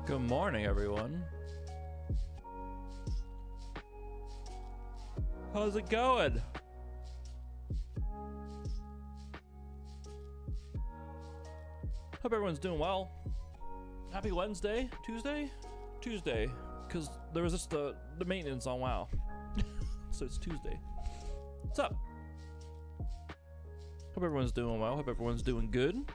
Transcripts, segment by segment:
Good morning, everyone. How's it going? Hope everyone's doing well. Happy Wednesday? Tuesday, because there was just the maintenance on WoW. So it's Tuesday. What's up? Hope everyone's doing well. Hope everyone's doing good.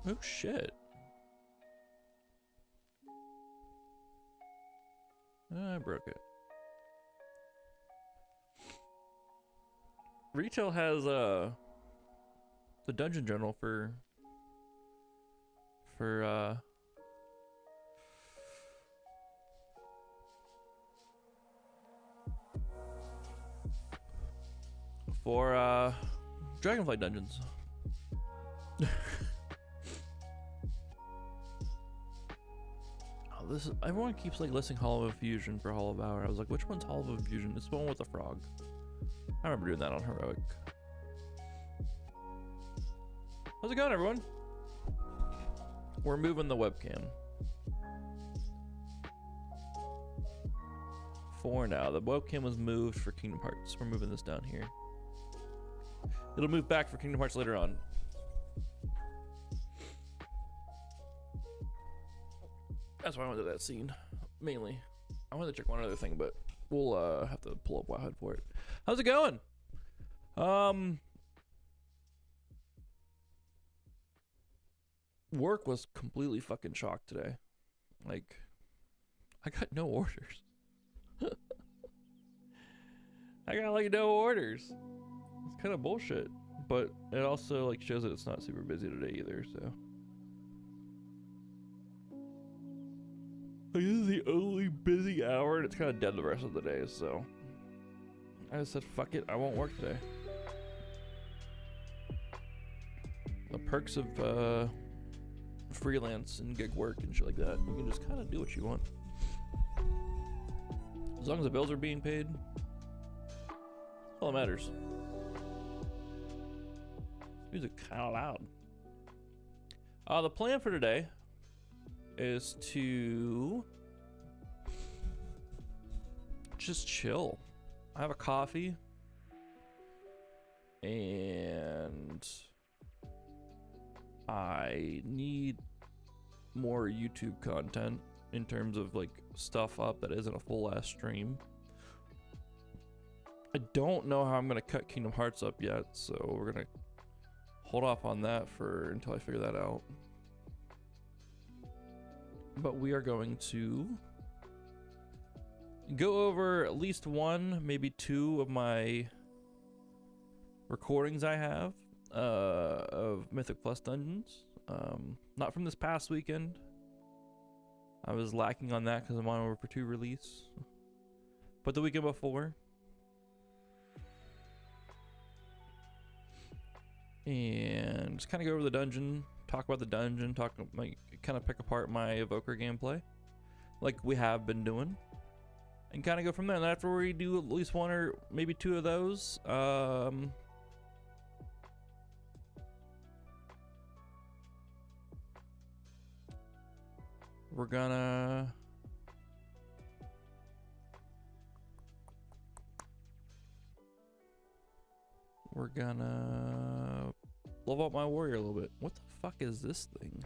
Oh shit. I broke it. Retail has the dungeon journal for Dragonflight dungeons. Everyone keeps like listing Hollow of Fusion for Hollow of Hour. I was like, which one's Hollow of Fusion? It's the one with the frog. I remember doing that on Heroic. How's it going, everyone? We're moving the webcam. For now, the webcam was moved for Kingdom Hearts. We're moving this down here. It'll move back for Kingdom Hearts later on. That's why I went to that scene, mainly. I wanted to check one other thing, but we'll have to pull up Wowhead for it. How's it going? Work was completely fucking shocked today. Like, I got no orders. I got like no orders. It's kind of bullshit, but it also like shows that it's not super busy today either, so. Like, this is the only busy hour and it's kind of dead the rest of the day, so I just said fuck it, I won't work today. The perks of freelance and gig work and shit like that, you can just kind of do what you want as long as the bills are being paid. That's all that matters. This music kind of loud. The plan for today is to just chill. I have a coffee and I need more YouTube content in terms of like stuff up that isn't a full ass stream. I don't know how I'm gonna cut Kingdom Hearts up yet, so we're gonna hold off on that until I figure that out. But we are going to go over at least one, maybe two of my recordings I have of Mythic Plus dungeons. Not from this past weekend. I was lacking on that because I'm on over for 2 release. But the weekend before. And just kind of go over the dungeon, talk about the dungeon, kind of pick apart my evoker gameplay like we have been doing, and kind of go from there. And after we do at least one or maybe 2 of those, we're gonna level up my warrior a little bit. What the fuck is this thing?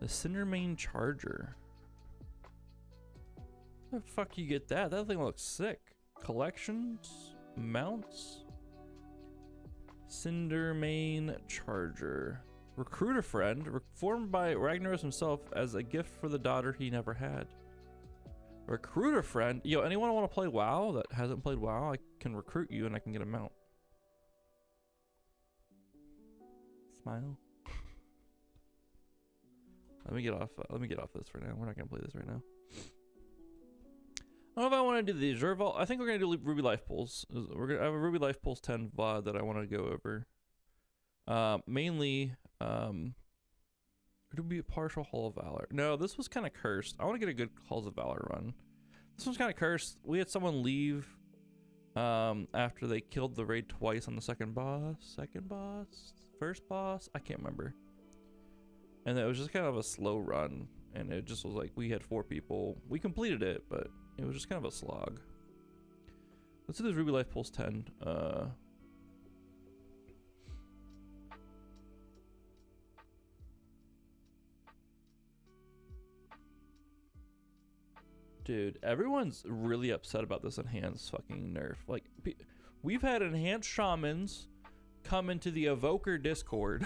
The Cindermane Charger. Where the fuck you get that? That thing looks sick. Collections, mounts, Cindermane Charger. Recruiter friend, formed by Ragnaros himself as a gift for the daughter he never had. Recruiter friend. Yo, anyone want to play WoW that hasn't played WoW? I can recruit you and I can get a mount. Smile. Let me get off this for now. We're not gonna play this right now. I don't know if I want to do the Azure Vault. I think we're gonna do Ruby Life Pools. I have a Ruby Life Pools 10 VOD that I want to go over. Mainly, Or to be a partial Hall of Valor. No, this was kind of cursed. I want to get a good Halls of Valor run. This one's kind of cursed. We had someone leave after they killed the raid twice on the second boss, first boss, I can't remember. And it was just kind of a slow run, and it just was like we had 4 people. We completed it, but it was just kind of a slog. Let's do this Ruby Life Pulse 10. Dude, everyone's really upset about this enhanced fucking nerf. Like, we've had enhanced shamans come into the Evoker Discord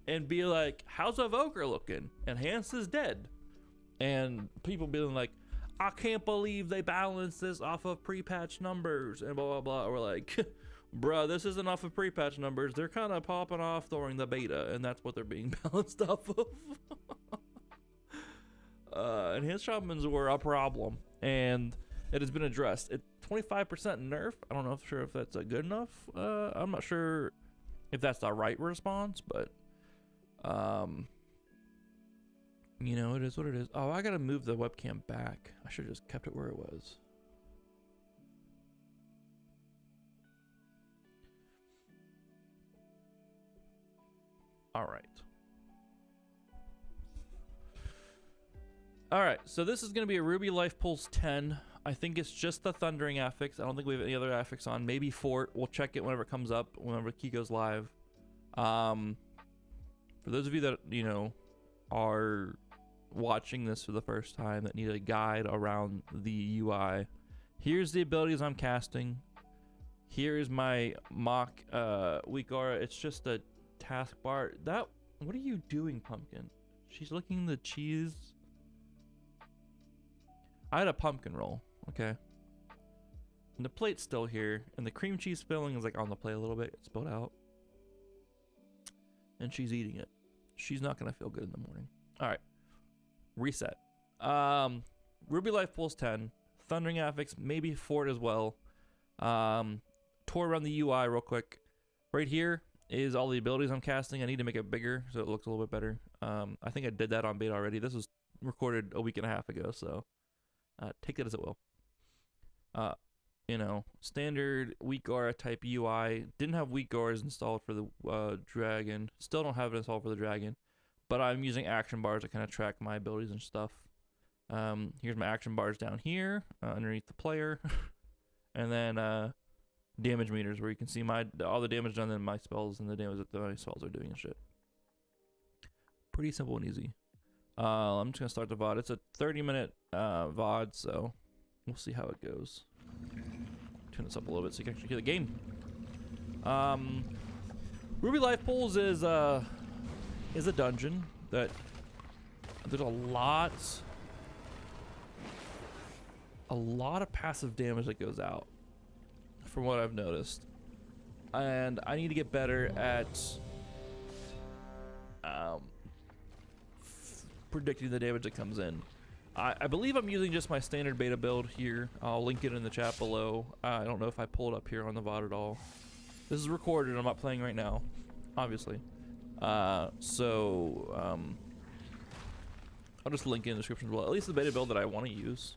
and be like, how's Evoker looking? Enhanced is dead. And people being like, I can't believe they balanced this off of pre-patch numbers and blah, blah, blah. We're like, bruh, this isn't off of pre-patch numbers. They're kind of popping off during the beta, and that's what they're being balanced off of. Enhanced shamans were a problem, and it has been addressed. At 25% nerf, I don't know if that's good enough. I'm not sure if that's the right response, but you know, it is what it is. Oh, I gotta move the webcam back. I should have just kept it where it was. All right. All right, so this is going to be a Ruby Life Pulse 10. I think it's just the Thundering affix. I don't think we have any other affix on. Maybe Fort. We'll check it whenever it comes up, whenever the key goes live. For those of you that, you know, are watching this for the first time, that need a guide around the UI, here's the abilities I'm casting. Here is my mock weak aura. It's just a taskbar. What are you doing, Pumpkin? She's licking the cheese. I had a pumpkin roll, okay? And the plate's still here, and the cream cheese filling is like on the plate a little bit. It's spilled out. And she's eating it. She's not gonna feel good in the morning. All right, reset. Ruby Life Pulse 10, Thundering Affix, maybe Fort as well. Tour around the UI real quick. Right here is all the abilities I'm casting. I need to make it bigger so it looks a little bit better. I think I did that on beta already. This was recorded a week and a half ago, so take that as it will. You know, standard weak aura type UI. Didn't have weak auras installed for the dragon. Still don't have it installed for the dragon. But I'm using action bars to kind of track my abilities and stuff. Here's my action bars down here underneath the player. And then damage meters where you can see all the damage done in my spells and the damage that my spells are doing and shit. Pretty simple and easy. I'm just gonna start the VOD. It's a 30-minute VOD, so we'll see how it goes. Turn this up a little bit so you can actually hear the game. Ruby Life Pools is a dungeon that there's a lot of passive damage that goes out, from what I've noticed, and I need to get better at predicting the damage that comes in. I believe I'm using just my standard beta build here. I'll link it in the chat below. I don't know if I pull it up here on the VOD at all. This is recorded. I'm not playing right now, obviously. I'll just link it in the description below. At least the beta build that I want to use,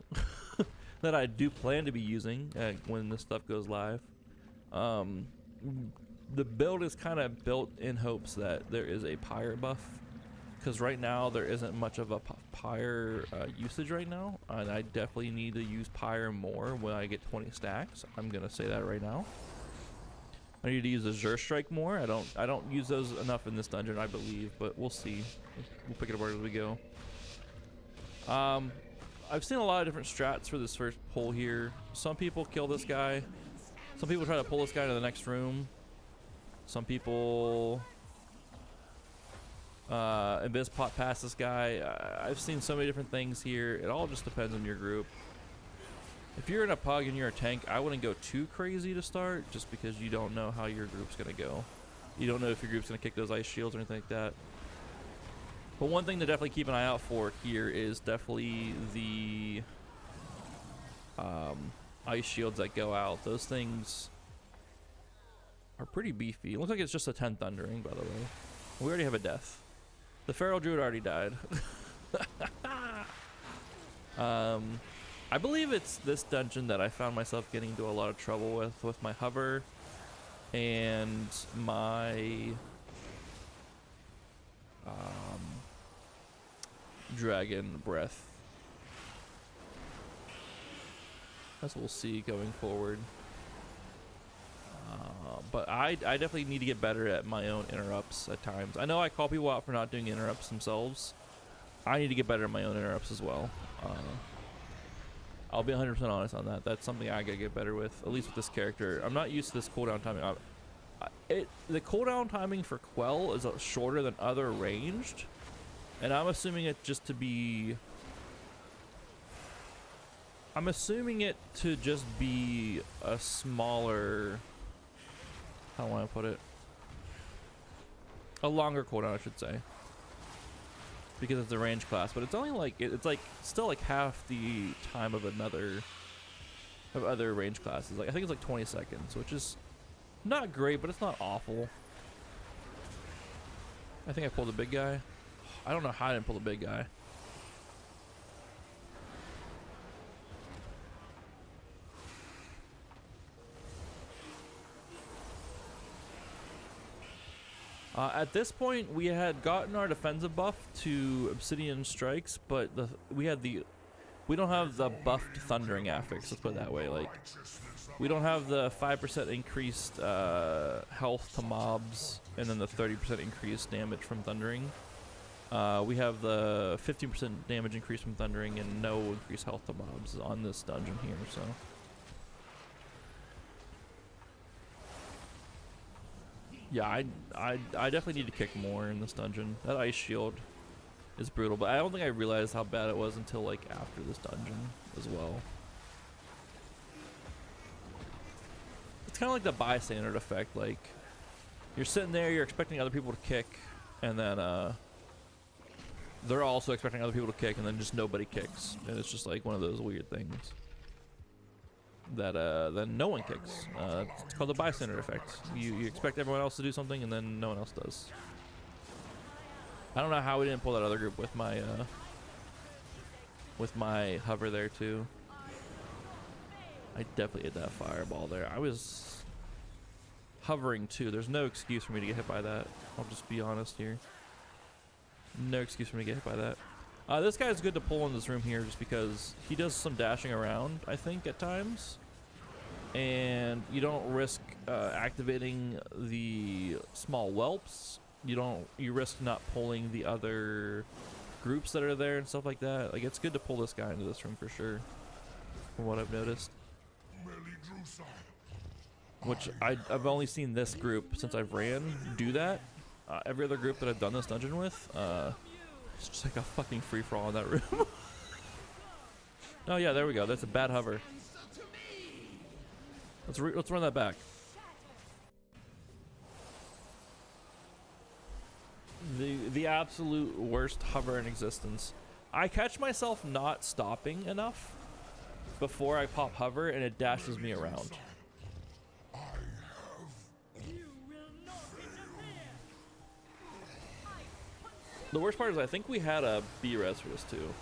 that I do plan to be using when this stuff goes live. The build is kind of built in hopes that there is a pyre buff, because right now there isn't much of a pyre usage right now, and I definitely need to use pyre more when I get 20 stacks. I'm gonna say that right now. I need to use the Zur Strike more. I don't use those enough in this dungeon, I believe, but we'll see. We'll pick it apart as we go. I've seen a lot of different strats for this first pull here. Some people kill this guy. Some people try to pull this guy to the next room. Some people Abyss pot past this guy. I've seen so many different things here. It all just depends on your group. If you're in a pug and you're a tank, I wouldn't go too crazy to start, just because you don't know how your group's gonna go. You don't know if your group's gonna kick those ice shields or anything like that. But one thing to definitely keep an eye out for here is definitely the ice shields that go out. Those things are pretty beefy. It looks like it's just a 10 thundering, by the way. We already have a death. The feral druid already died. I believe it's this dungeon that I found myself getting into a lot of trouble with my hover and my dragon breath. As we'll see going forward. But I definitely need to get better at my own interrupts at times. I know I call people out for not doing interrupts themselves. I need to get better at my own interrupts as well. I'll be 100% honest on that. That's something I gotta get better with, at least with this character. I'm not used to this cooldown timing. The cooldown timing for Quell is shorter than other ranged, and I'm assuming it just to be... I'm assuming it to just be a smaller... How do I put it? A longer cooldown, I should say. Because it's a range class, but it's only like it's like still like half the time of other range classes. Like I think it's like 20 seconds, which is not great, but it's not awful. I think I pulled a big guy. I don't know how I didn't pull the big guy. At this point, we had gotten our defensive buff to Obsidian Strikes, but we don't have the buffed Thundering affix. Let's put it that way. Like, we don't have the 5% increased health to mobs, and then the 30% increased damage from Thundering. We have the 15% damage increase from Thundering, and no increased health to mobs on this dungeon here. So. Yeah, I definitely need to kick more in this dungeon. That ice shield is brutal, but I don't think I realized how bad it was until like after this dungeon as well. It's kind of like the bystander effect. Like you're sitting there, you're expecting other people to kick, and then they're also expecting other people to kick, and then just nobody kicks, and it's just like one of those weird things that then no one kicks. It's called the bystander effect. You expect everyone else to do something, and then no one else does. I don't know how we didn't pull that other group with my hover there too. I definitely hit that fireball there. I was hovering too. There's no excuse for me to get hit by that. I'll just be honest here. No excuse for me to get hit by that. This guy's good to pull in this room here just because he does some dashing around, I think, at times. And you don't risk activating the small whelps. You risk not pulling the other groups that are there and stuff like that. Like, it's good to pull this guy into this room for sure, from what I've noticed. Which I've only seen this group since I've ran do that. Every other group that I've done this dungeon with, it's just like a fucking free-for-all in that room. Oh yeah, there we go. That's a bad hover. Let's run that back. The absolute worst hover in existence. I catch myself not stopping enough before I pop hover, and it dashes me around. The worst part is I think we had a B-res for this too.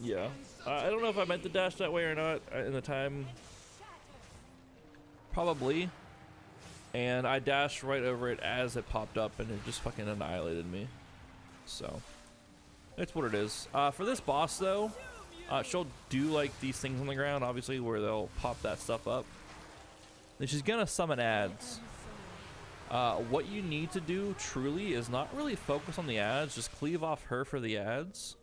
Yeah. I don't know if I meant to dash that way or not in the time. Probably. And I dashed right over it as it popped up, and it just fucking annihilated me. So, it's what it is. For this boss though, she'll do like these things on the ground, obviously, where they'll pop that stuff up. And she's gonna summon ads. What you need to do truly is not really focus on the ads, just cleave off her for the ads.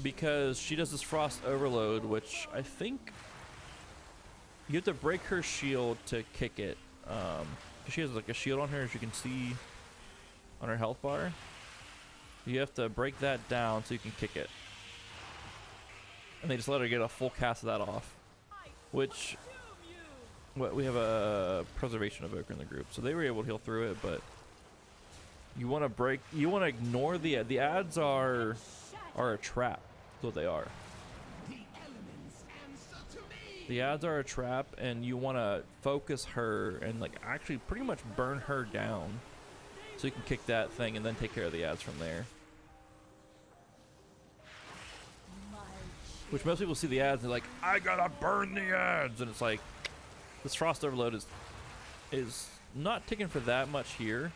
Because she does this frost overload, which I think you have to break her shield to kick it. She has like a shield on her, as you can see on her health bar. You have to break that down so you can kick it. And they just let her get a full cast of that off, which we have a preservation evoker in the group, so they were able to heal through it. But you want to ignore the ads are a trap. That's what they are. The ads are a trap, and you want to focus her and like actually pretty much burn her down, so you can kick that thing and then take care of the ads from there. Which most people see the ads and they're like, I gotta burn the ads, and it's like this Frost Overload is not ticking for that much here,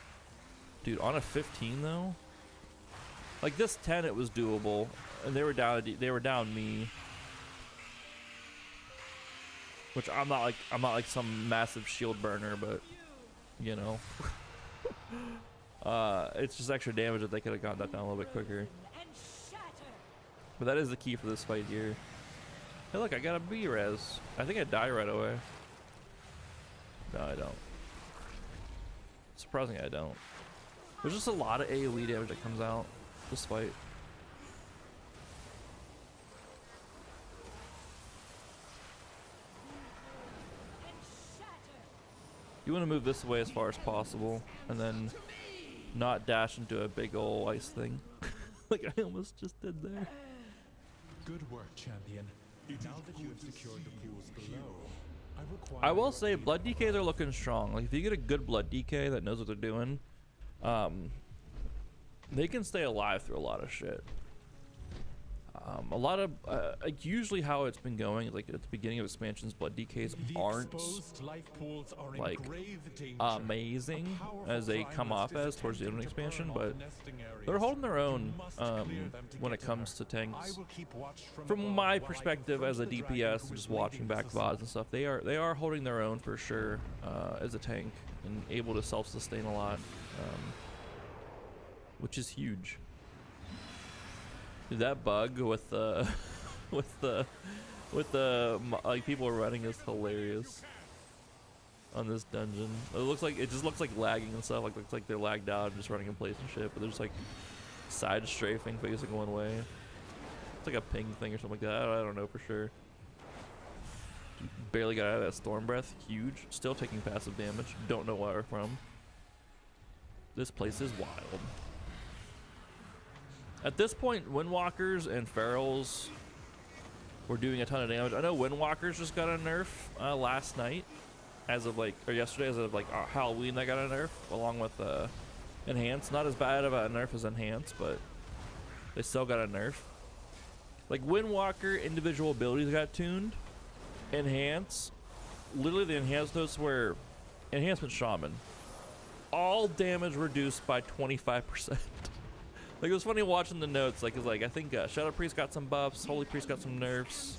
dude. On a 15 though, like this 10 it was doable, and they were down me. Which I'm not like some massive shield burner, but you know, it's just extra damage that they could have gotten that down a little bit quicker. But that is the key for this fight here. Hey, look, I got a B-res. I think I die right away. No, I don't. Surprisingly, I don't. There's just a lot of AoE damage that comes out this fight. You want to move this way as far as possible, and then not dash into a big ol' ice thing. Like I almost just did there. Good work, champion. Now that you have secured the pools below, I will say blood DKs are looking strong. Like if you get a good blood DK that knows what they're doing, they can stay alive through a lot of shit. A lot of like usually how it's been going, like at the beginning of expansions, blood DKs aren't like amazing as they come off as towards the end of the expansion, but they're holding their own when it comes to tanks. From my perspective as a DPS, just watching back VODs and stuff, they are holding their own for sure as a tank and able to self-sustain a lot, which is huge. Dude, that bug with the with the like people are running is hilarious on this dungeon. It just looks like lagging and stuff. Like looks like they're lagged out and just running in place and shit. But there's like side strafing facing one way. It's like a ping thing or something like that. I don't know for sure. Dude, barely got out of that storm breath. Huge. Still taking passive damage. Don't know where from. This place is wild. At this point, Windwalkers and Ferals were doing a ton of damage. I know Windwalkers just got a nerf last night, or yesterday, as of like Halloween. They got a nerf along with Enhance. Not as bad of a nerf as Enhance, but they still got a nerf. Like Windwalker individual abilities got tuned. Enhance, literally the Enhance notes were Enhancement Shaman. All damage reduced by 25%. Like it was funny watching the notes. Like it's like I think Shadow Priest got some buffs, Holy Priest got some nerfs.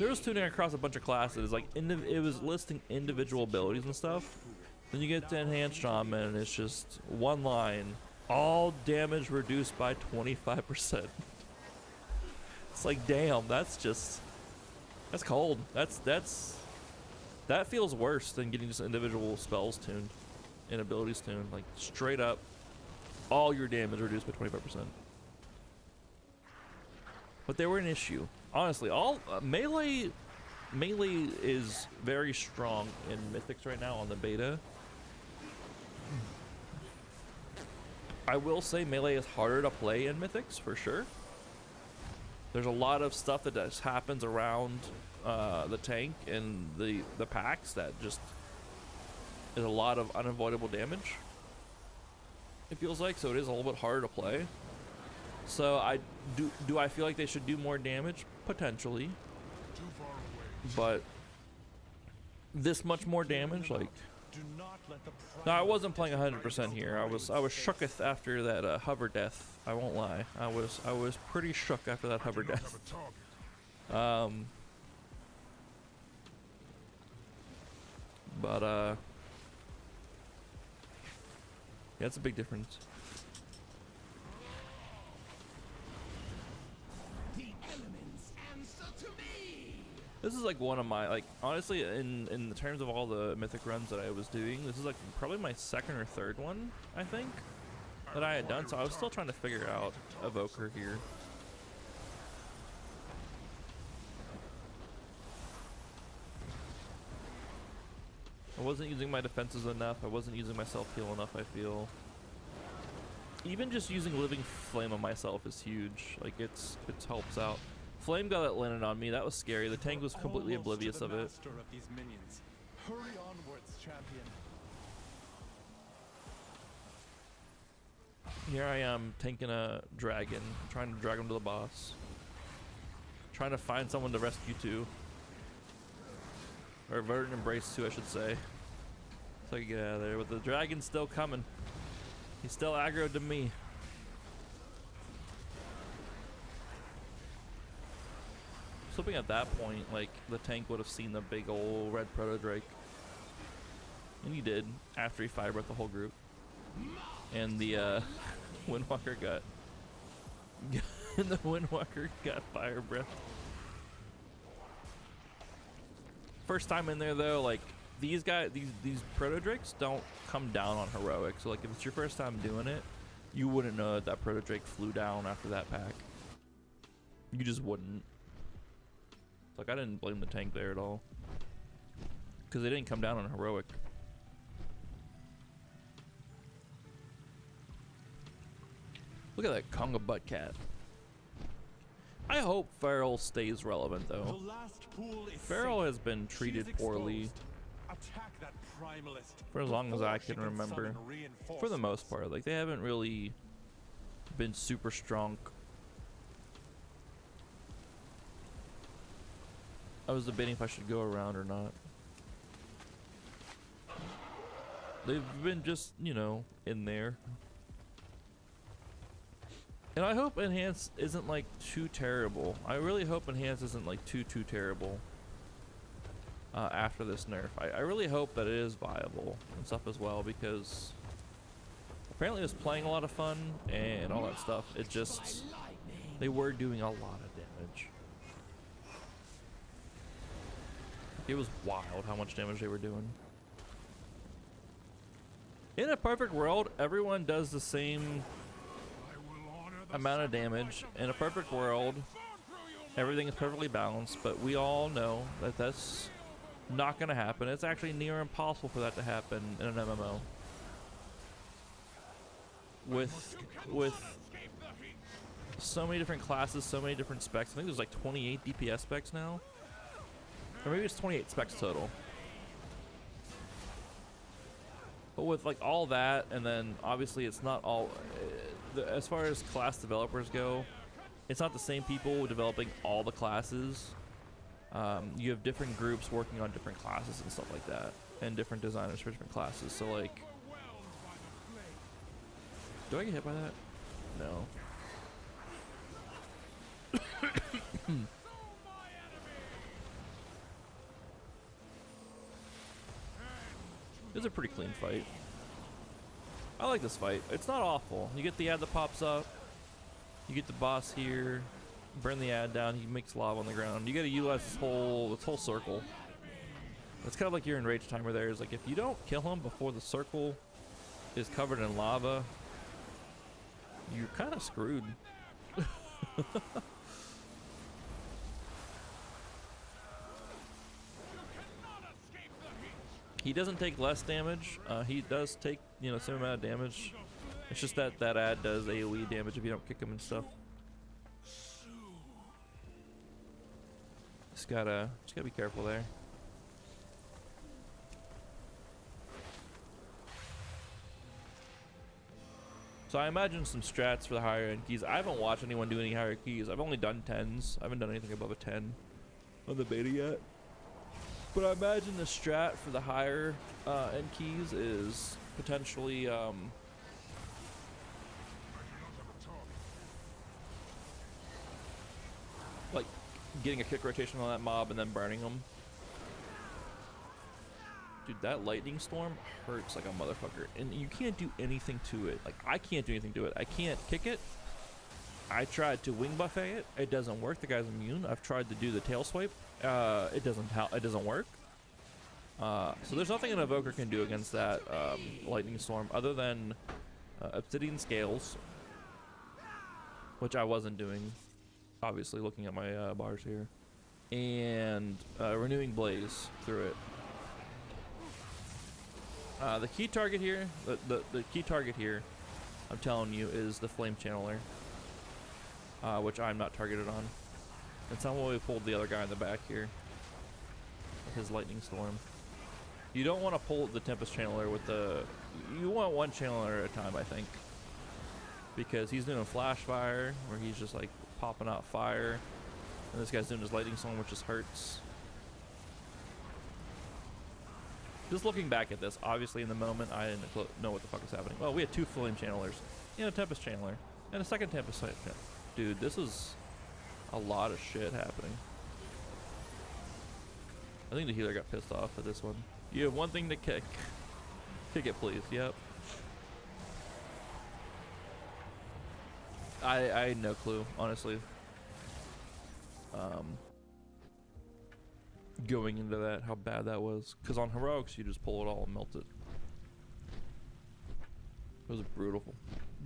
There was tuning across a bunch of classes. Like it was listing individual abilities and stuff. Then you get to Enhanced Shaman, and it's just one line: all damage reduced by 25%. It's like, damn, that's cold. That feels worse than getting just individual spells tuned and abilities tuned. Like straight up. All your damage reduced by 25%. But they were an issue. Honestly, all melee is very strong in Mythics right now on the beta. I will say melee is harder to play in Mythics for sure. There's a lot of stuff that just happens around the tank and the packs that just is a lot of unavoidable damage. It feels like, so it is a little bit harder to play. So do I feel like they should do more damage? Potentially. But this much more damage, like no, I wasn't playing 100% here. I was shooketh after that hover death. I won't lie. I was pretty shook after that hover death. But yeah, it's a big difference. This is like one of my, like, honestly, in the terms of all the Mythic runs that I was doing, this is like probably my second or third one, I think, that I had done. So I was still trying to figure out Evoker here. I wasn't using my defenses enough. I wasn't using my self-heal enough, I feel. Even just using Living Flame on myself is huge. Like, it helps out. flame guy that landed on me, that was scary. The tank was completely oblivious of it. Master of these minions. Hurry onwards, champion. Here I am tanking a dragon, trying to drag him to the boss. Trying to find someone to rescue to. Or Verdant Embrace to, I should say. So I can get out of there. But the dragon's still coming. He's still aggroed to me. I was hoping at that point, like, the tank would have seen the big old red proto drake. And he did, after he fire breathed the whole group. And the Windwalker got and the Windwalker got fire breath. First time in there though, like these proto drakes don't come down on heroic. So like if it's your first time doing it, you wouldn't know that proto drake flew down after that pack. You just wouldn't. Like I didn't blame the tank there at all, because they didn't come down on heroic. Look at that conga butt cat. I hope Feral stays relevant though. Feral has been treated poorly for as long as I can remember. For the most part, like they haven't really been super strong. I was debating if I should go around or not. They've been just, you know, in there. And I hope Enhance isn't like too terrible. I really hope Enhance isn't like too terrible after this nerf. I really hope that it is viable and stuff as well, because apparently it was playing a lot of fun and all that stuff. It just, they were doing a lot of damage. It was wild how much damage they were doing. In a perfect world, everyone does the same amount of damage. In a perfect world, everything is perfectly balanced, but we all know that that's not going to happen. It's actually near impossible for that to happen in an MMO. With so many different classes, so many different specs. I think there's like 28 DPS specs now. Or maybe it's 28 specs total. But with like all that, and then obviously it's not all, as far as class developers go, it's not the same people developing all the classes. You have different groups working on different classes and stuff like that, and different designers for different classes. So like, do I get hit by that? No. It's a pretty clean fight. I like this fight. It's not awful. You get the ad that pops up. You get the boss here. Burn the ad down. He makes lava on the ground. You got to utilize this whole circle. It's kind of like your enraged timer there. Is like if you don't kill him before the circle is covered in lava, you're kind of screwed. He doesn't take less damage. He does take, you know, same amount of damage. It's just that that ad does AoE damage if you don't kick him and stuff. Just gotta be careful there. So I imagine some strats for the higher end keys. I haven't watched anyone do any higher keys. I've only done 10s. I haven't done anything above a 10 on the beta yet. But I imagine the strat for the higher end keys is potentially like getting a kick rotation on that mob and then burning them. Dude, that lightning storm hurts like a motherfucker, and you can't do anything to it. Like I can't do anything to it. I can't kick it. I tried to wing buffet it. It doesn't work. The guy's immune. I've tried to do the tail swipe. It doesn't work. So there's nothing an evoker can do against that lightning storm other than obsidian scales, which I wasn't doing, obviously looking at my bars here, and renewing blaze through it. The key target here, the key target here, I'm telling you, is the flame channeler, which I'm not targeted on. That's not why we pulled the other guy in the back here. His lightning storm. You don't want to pull the Tempest Channeler with the... You want one Channeler at a time, I think. Because he's doing flash fire, where he's just like popping out fire. And this guy's doing his lightning storm, which just hurts. Just looking back at this, obviously in the moment, I didn't know what the fuck was happening. Oh, we had 2 Flame Channelers, and a Tempest Channeler, and a second Tempest Channeler. Dude, this is a lot of shit happening. I think the healer got pissed off at this one. You have one thing to kick. Kick it, please. Yep. I had no clue, honestly. Going into that, how bad that was. Because on heroics, you just pull it all and melt it. It was brutal.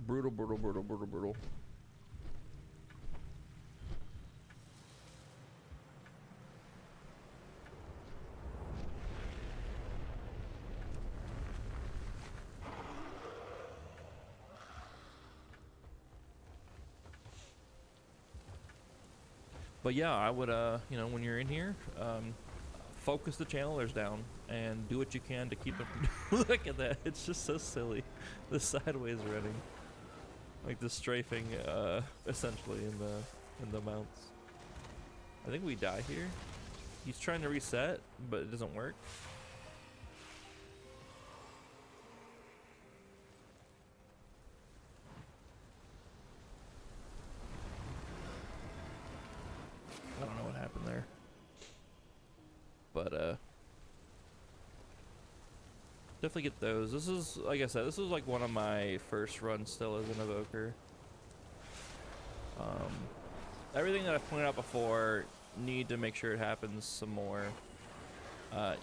Brutal, brutal, brutal, brutal, brutal. But yeah, I would, you know, when you're in here, focus the channelers down and do what you can to keep them. Look at that! It's just so silly. The sideways running, like the strafing, essentially in the mounts. I think we die here. He's trying to reset, but it doesn't work. I don't know what happened there. But definitely get those. This is, like I said, this was like one of my first runs still as an evoker. Everything that I've pointed out before, need to make sure it happens some more.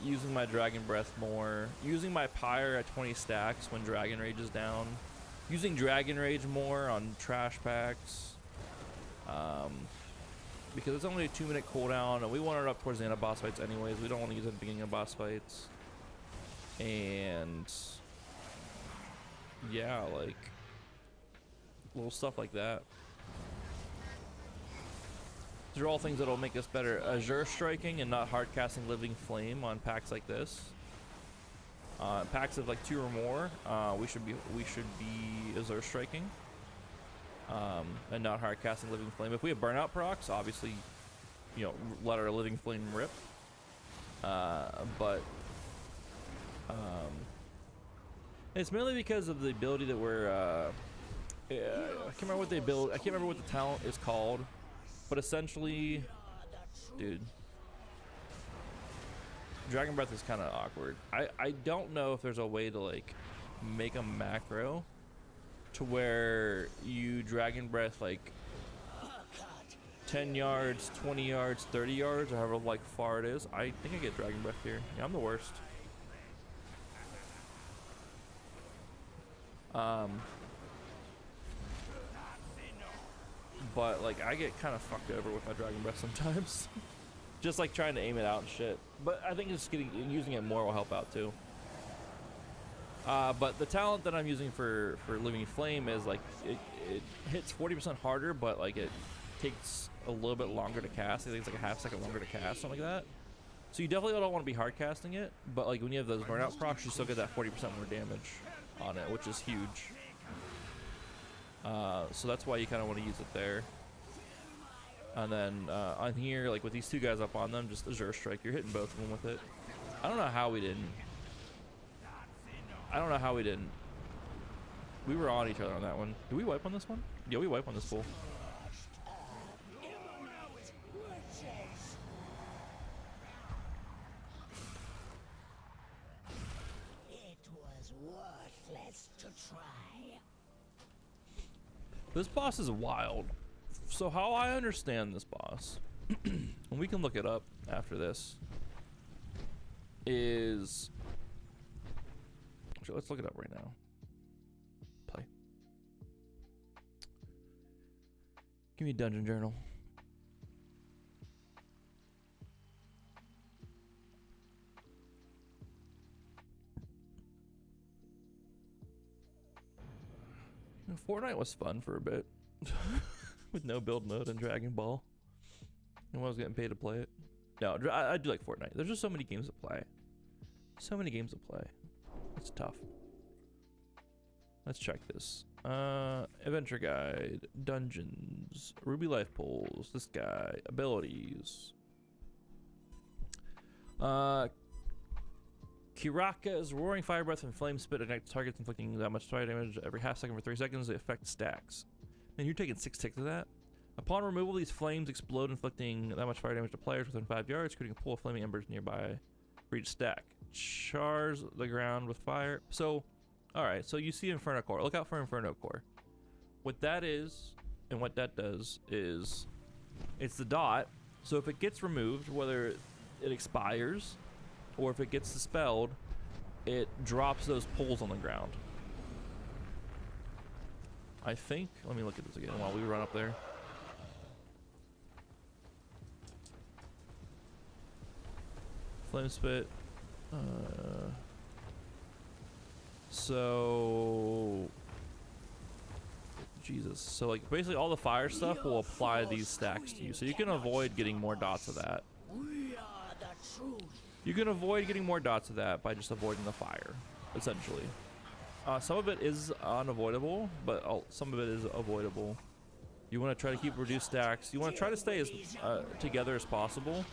Using my Dragon Breath more. Using my Pyre at 20 stacks when Dragon Rage is down. Using Dragon Rage more on trash packs. Because it's only a 2-minute cooldown, and we want it up towards the end of boss fights anyways. We don't want to use it at the beginning of boss fights. And yeah, like little stuff like that. These are all things that'll make us better. Azure striking and not hard casting Living Flame on packs like this. Packs of like 2 or more, we should be Azure striking. And not hard casting Living Flame. If we have burnout procs, obviously, you know, let our Living Flame rip. But it's mainly because of the ability that we're. I can't remember what I can't remember what the talent is called, but essentially, dude, Dragon Breath is kind of awkward. I don't know if there's a way to like make a macro to where you Dragon Breath like 10 yards, 20 yards, 30 yards, or however like far it is. I think I get Dragon Breath here. Yeah, I'm the worst. But like I get kind of fucked over with my Dragon Breath sometimes. Just like trying to aim it out and shit. But I think just using it more will help out too. But the talent that I'm using for Living Flame is like it hits 40% harder, but like it takes a little bit longer to cast. I think it's like a half second longer to cast, something like that. So you definitely don't want to be hard casting it, but like when you have those burnout procs, you still get that 40% more damage on it, which is huge. So that's why you kind of want to use it there. And then on here, like with these 2 guys up on them, just Azure Strike, you're hitting both of them with it. I don't know how we didn't. We were on each other on that one. Did we wipe on this one? Yeah, we wipe on this fool. It was worthless to try. This boss is wild. So how I understand this boss, and we can look it up after this, is... Actually, let's look it up right now. Play. Give me a dungeon journal. Fortnite was fun for a bit. With no build mode and Dragon Ball. Anyone was getting paid to play it? No, I do like Fortnite. There's just so many games to play. So many games to play. It's tough. Let's check this. Adventure guide, dungeons, ruby life pools, this guy, abilities. Kiraka's roaring fire breath and flame spit ignites targets, inflicting that much fire damage every half second for 3 seconds. The effect stacks. Man, you're taking 6 ticks of that. Upon removal, these flames explode, inflicting that much fire damage to players within 5 yards, creating a pool of flaming embers nearby for each stack. Chars the ground with fire. So, alright, so you see Inferno Core. Look out for Inferno Core. What that is, and what that does, is it's the dot. So if it gets removed, whether it expires, or if it gets dispelled, it drops those pools on the ground. I think, let me look at this again while we run up there. Flame spit. So Jesus. So like basically all the fire stuff will apply these stacks to you. So you can avoid getting more dots of that. You can avoid getting more dots of that by just avoiding the fire, essentially. Some of it is unavoidable, but some of it is avoidable. You want to try to keep reduced stacks. You want to try to stay as together as possible.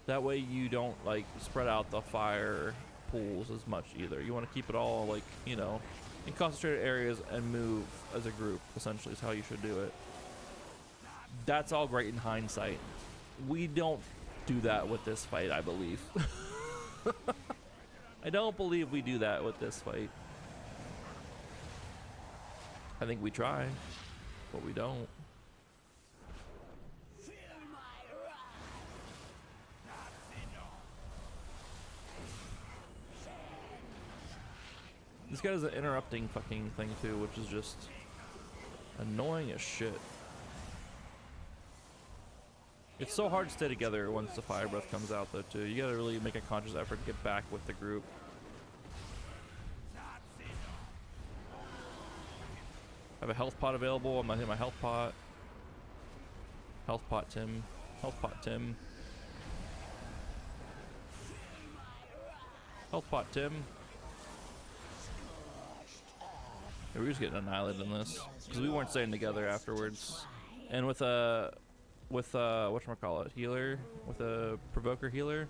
That way you don't like spread out the fire pools as much either. You want to keep it all like, you know, in concentrated areas and move as a group, essentially is how you should do it. That's all great in hindsight. We don't do that with this fight, I believe. I don't believe we do that with this fight. I think we try, but we don't. This guy has an interrupting fucking thing too, which is just annoying as shit. It's so hard to stay together once the fire breath comes out though too. You gotta really make a conscious effort to get back with the group. I have a health pot available. I'm not hitting my health pot. Health pot Tim. Health pot Tim. Health pot Tim. Yeah, we were just getting annihilated in this because we weren't staying together afterwards. And with whatchamacallit, healer, with a provoker healer,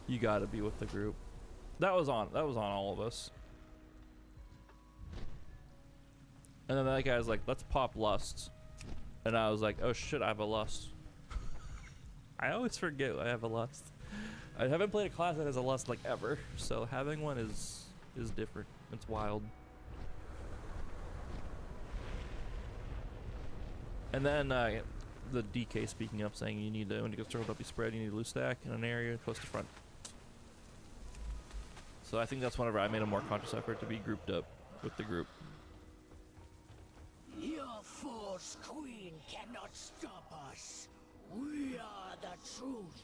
you gotta be with the group. That was on all of us. And then that guy's like, let's pop lust. And I was like, oh shit, I have a lust. I always forget I have a lust. I haven't played a class that has a lust like ever, so having one is different. It's wild. And then the DK speaking up saying you need to, when you go circle up, you spread, you need a loose stack in an area close to front. So I think that's whenever I made a more conscious effort to be grouped up with the group. Your false queen cannot stop us. We are the truth.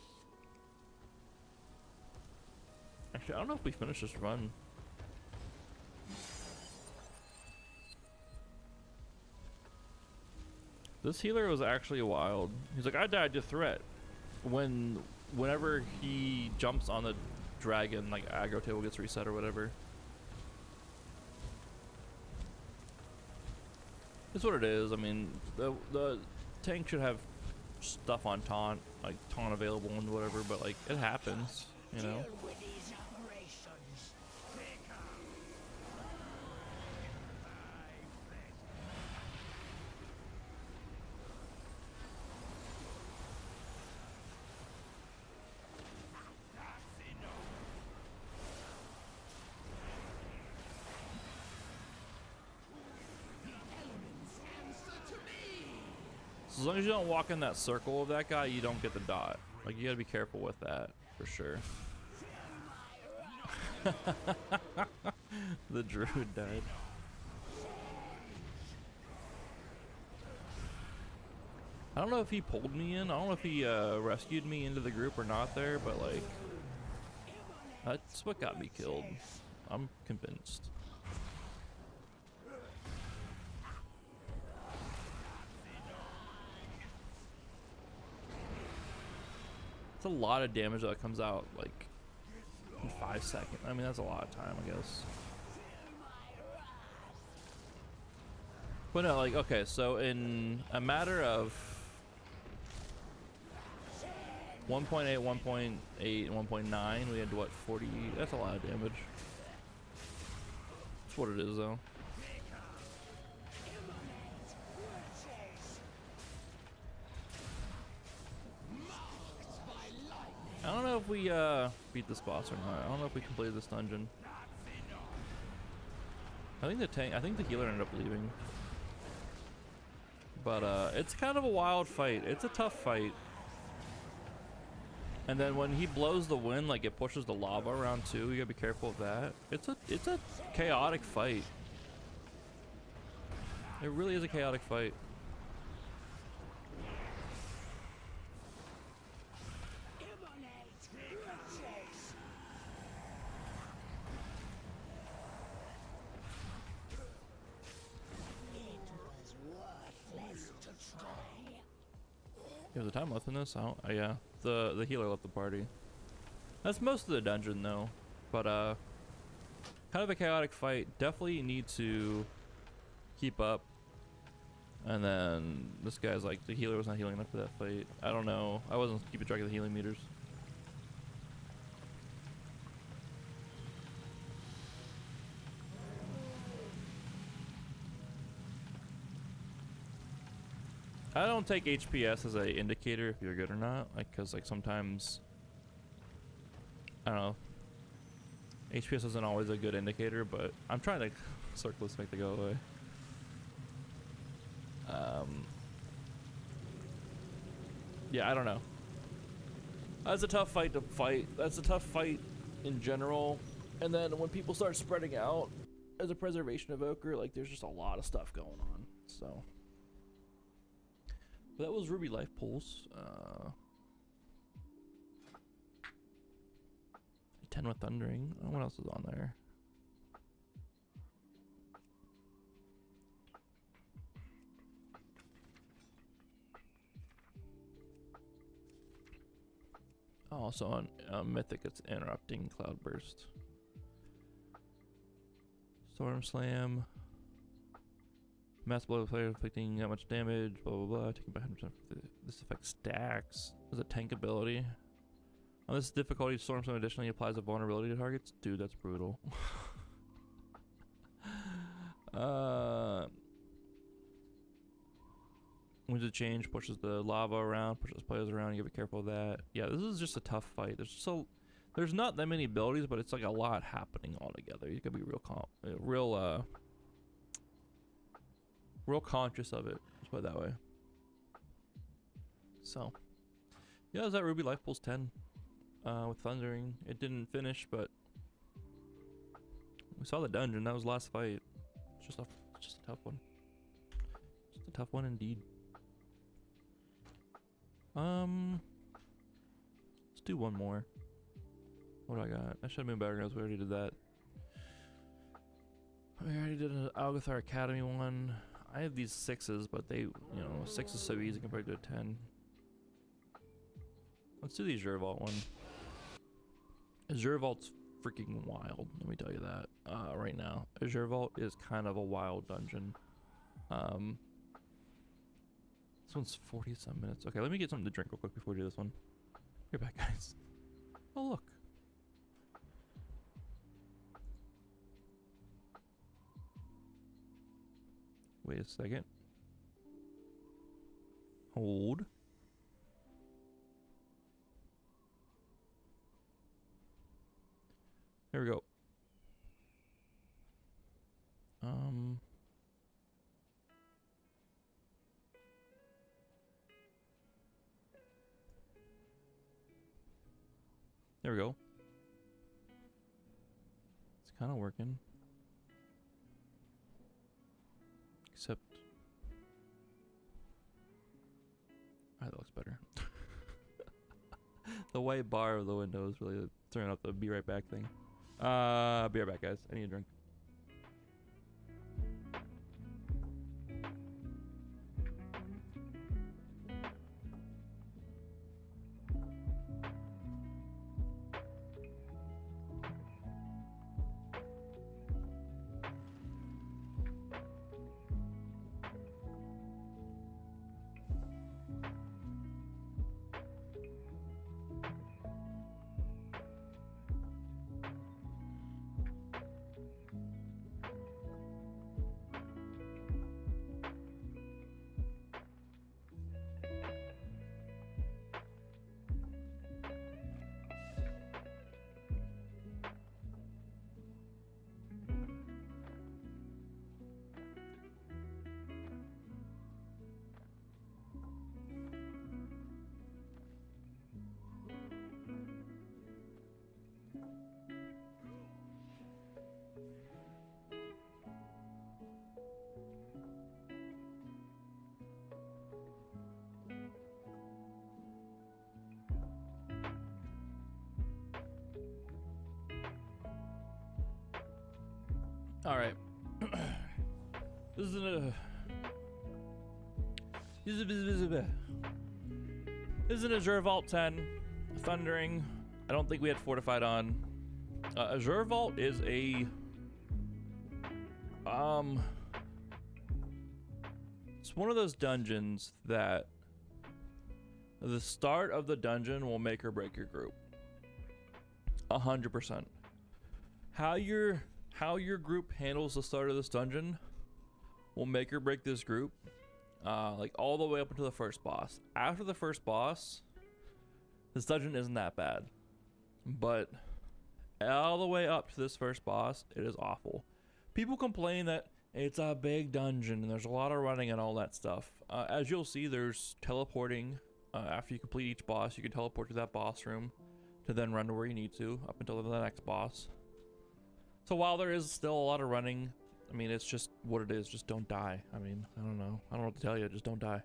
Actually, I don't know if we finished this run. This healer was actually wild. He's like, I died to threat. Whenever he jumps on the dragon, like aggro table gets reset or whatever. It's what it is. I mean, the tank should have stuff on taunt, like taunt available and whatever, but like it happens, you know. As long as you don't walk in that circle of that guy, you don't get the dot. Like, you gotta be careful with that, for sure. The druid died. I don't know if he pulled me in. I don't know if he rescued me into the group or not there, but like, that's what got me killed. I'm convinced. It's a lot of damage that comes out like in 5 seconds. I mean, that's a lot of time, I guess. But no, like, okay, so in a matter of 1.8, 1.8, and 1.9, we had what, 40? That's a lot of damage. That's what it is, though. I don't know if we beat this boss or not. I don't know if we completed this dungeon. I think the healer ended up leaving. But it's kind of a wild fight. It's a tough fight. And then when he blows the wind, like it pushes the lava around too. You gotta be careful of that. It's a chaotic fight. It really is a chaotic fight. There's a time left in this? Yeah. The healer left the party. That's most of the dungeon though. But kind of a chaotic fight. Definitely need to keep up. And then this guy's like, the healer was not healing enough for that fight. I don't know. I wasn't keeping track of the healing meters. I don't take HPS as an indicator if you're good or not, like, cause like sometimes, I don't know, HPS isn't always a good indicator, but I'm trying to circle this to make it go away. Yeah, I don't know. That's a tough fight to fight. That's a tough fight in general, and then when people start spreading out as a preservation evoker, like there's just a lot of stuff going on, so. But that was Ruby Life Pulse. 10 with Thundering. Oh, what else is on there? Oh, also on Mythic, it's Interrupting Cloudburst. Storm Slam. Mass blow player inflicting that much damage, blah blah blah, taking by 100%. This effect stacks. There's a tank ability. On this difficulty, Storm Slam additionally applies a vulnerability to targets. Dude, that's brutal. Winds of Change pushes the lava around, pushes players around. You gotta be careful of that. Yeah, this is just a tough fight. There's not that many abilities, but it's like a lot happening all together. You gotta be real conscious of it, let's put it that way. So yeah, is that Ruby Life Pulse 10 with Thundering. It didn't finish, but we saw the dungeon. That was the last fight. It's just a tough one. Just a tough one indeed. Let's do one more. What do I got? I should have been better, guys. We already did that. We already did an Algathar Academy one. I have these 6s, but they, 6 is so easy compared to a 10. Let's do the Azure-Vault one. Azure-Vault's freaking wild, let me tell you that. Right now, Azure-Vault is kind of a wild dungeon. This one's 40-some minutes. Okay, let me get something to drink real quick before we do this one. Be back, guys. Oh, look. Wait a second. Hold. There we go. There we go. It's kind of working. Except... that looks better. The white bar of the window is really throwing out the be right back thing. Be right back, guys. I need a drink. All right. This isn't Azure Vault 10. Thundering. I don't think we had fortified on. Azure Vault is a it's one of those dungeons that the start of the dungeon will make or break your group. 100%. How your group handles the start of this dungeon will make or break this group. Like all the way up until the first boss. After the first boss, this dungeon isn't that bad. But all the way up to this first boss, it is awful. People complain that it's a big dungeon and there's a lot of running and all that stuff. As you'll see, there's teleporting. After you complete each boss, you can teleport to that boss room to then run to where you need to up until the next boss. So while there is still a lot of running, I mean, it's just what it is. Just don't die. I mean, I don't know. I don't know what to tell you. Just don't die.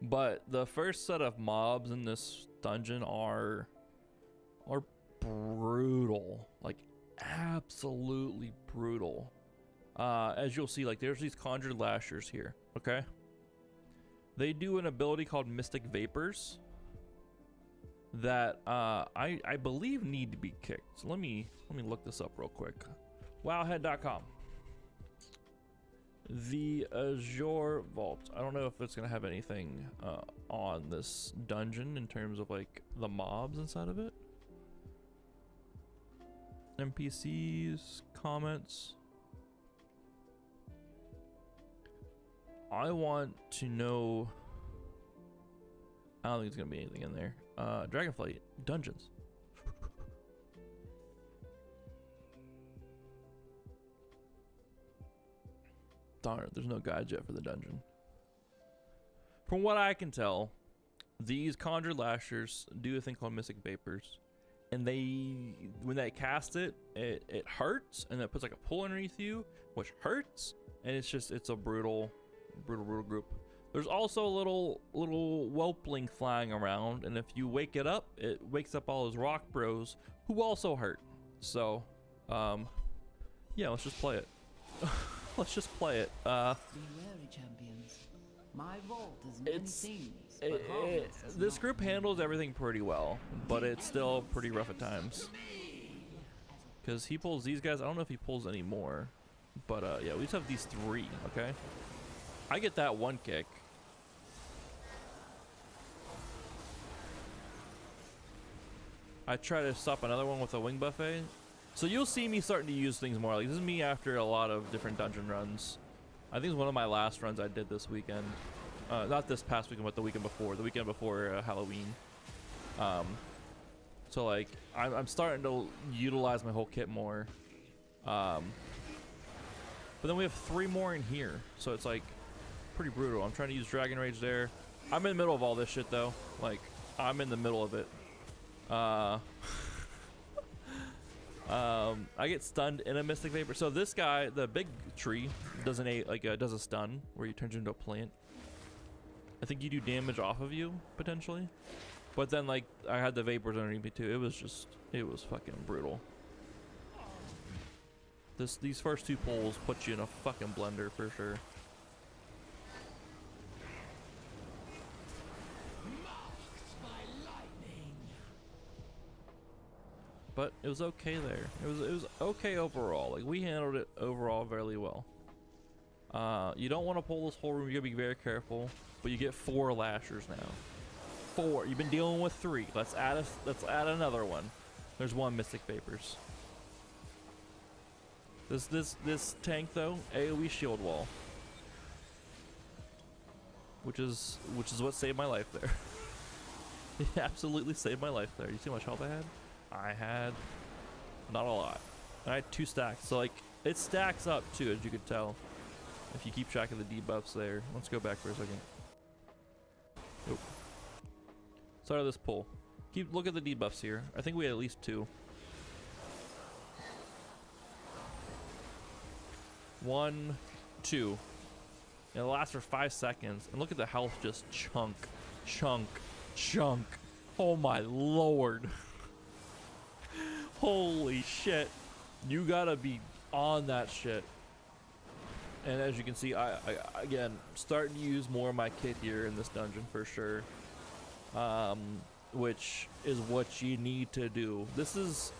But the first set of mobs in this dungeon are brutal. Like, absolutely brutal. As you'll see, like, there's these conjured lashers here. Okay. They do an ability called Mythic Vapors that I believe need to be kicked. So let me look this up real quick. Wowhead.com. The Azure Vault. I don't know if it's gonna have anything on this dungeon in terms of like the mobs inside of it. NPCs, comments. I want to know. I don't think there's gonna be anything in there. Dragonflight dungeons. Darn it, there's no guide yet for the dungeon. From what I can tell, these conjured lashers do a thing called Mythic Vapors, and when they cast it, it hurts, and it puts like a pull underneath you, which hurts, and it's a brutal group. There's also a little whelpling flying around, and if you wake it up, it wakes up all his rock bros who also hurt. So, yeah, let's just play it. Let's just play it. Be wary, champions. My vault is many things, but harmless is this not. group handles everything pretty well, but it's still pretty rough at times. Because he pulls these guys. I don't know if he pulls any more, but yeah, we just have these three. Okay, I get that one kick. I try to stop another one with a wing buffet. So you'll see me starting to use things more. Like, this is me after a lot of different dungeon runs. I think it's one of my last runs I did this weekend. Not this past weekend, but the weekend before. The weekend before Halloween. So like, I'm starting to utilize my whole kit more. But then we have 3 more in here. So it's like pretty brutal. I'm trying to use Dragon Rage there. I'm in the middle of all this shit though. Like, I'm in the middle of it. I get stunned in a Mystic Vapor. So this guy, the big tree, does a stun where he turns into a plant. I think you do damage off of you potentially, but then like I had the vapors underneath me too. It was fucking brutal. These first 2 pulls put you in a fucking blender for sure. But it was okay there. It was okay overall. Like, we handled it overall very well. You don't want to pull this whole room. You gotta be very careful. But you get 4 lashers now. 4. You've been dealing with 3. Let's add another one. There's 1 Mystic Vapors. This tank though, AoE shield wall, which is what saved my life there. It absolutely saved my life there. You see how much health I had? I had not a lot. And I had 2 stacks, so like it stacks up too, as you could tell if you keep track of the debuffs there. Let's go back for a second. Nope. Start of this pull. Look at the debuffs here. I think we had at least 2. 1, 2. And it lasts for 5 seconds. And look at the health just chunk. Oh my lord. Holy shit. You gotta be on that shit. And as you can see, I again starting to use more of my kit here in this dungeon for sure, which is what you need to do. This is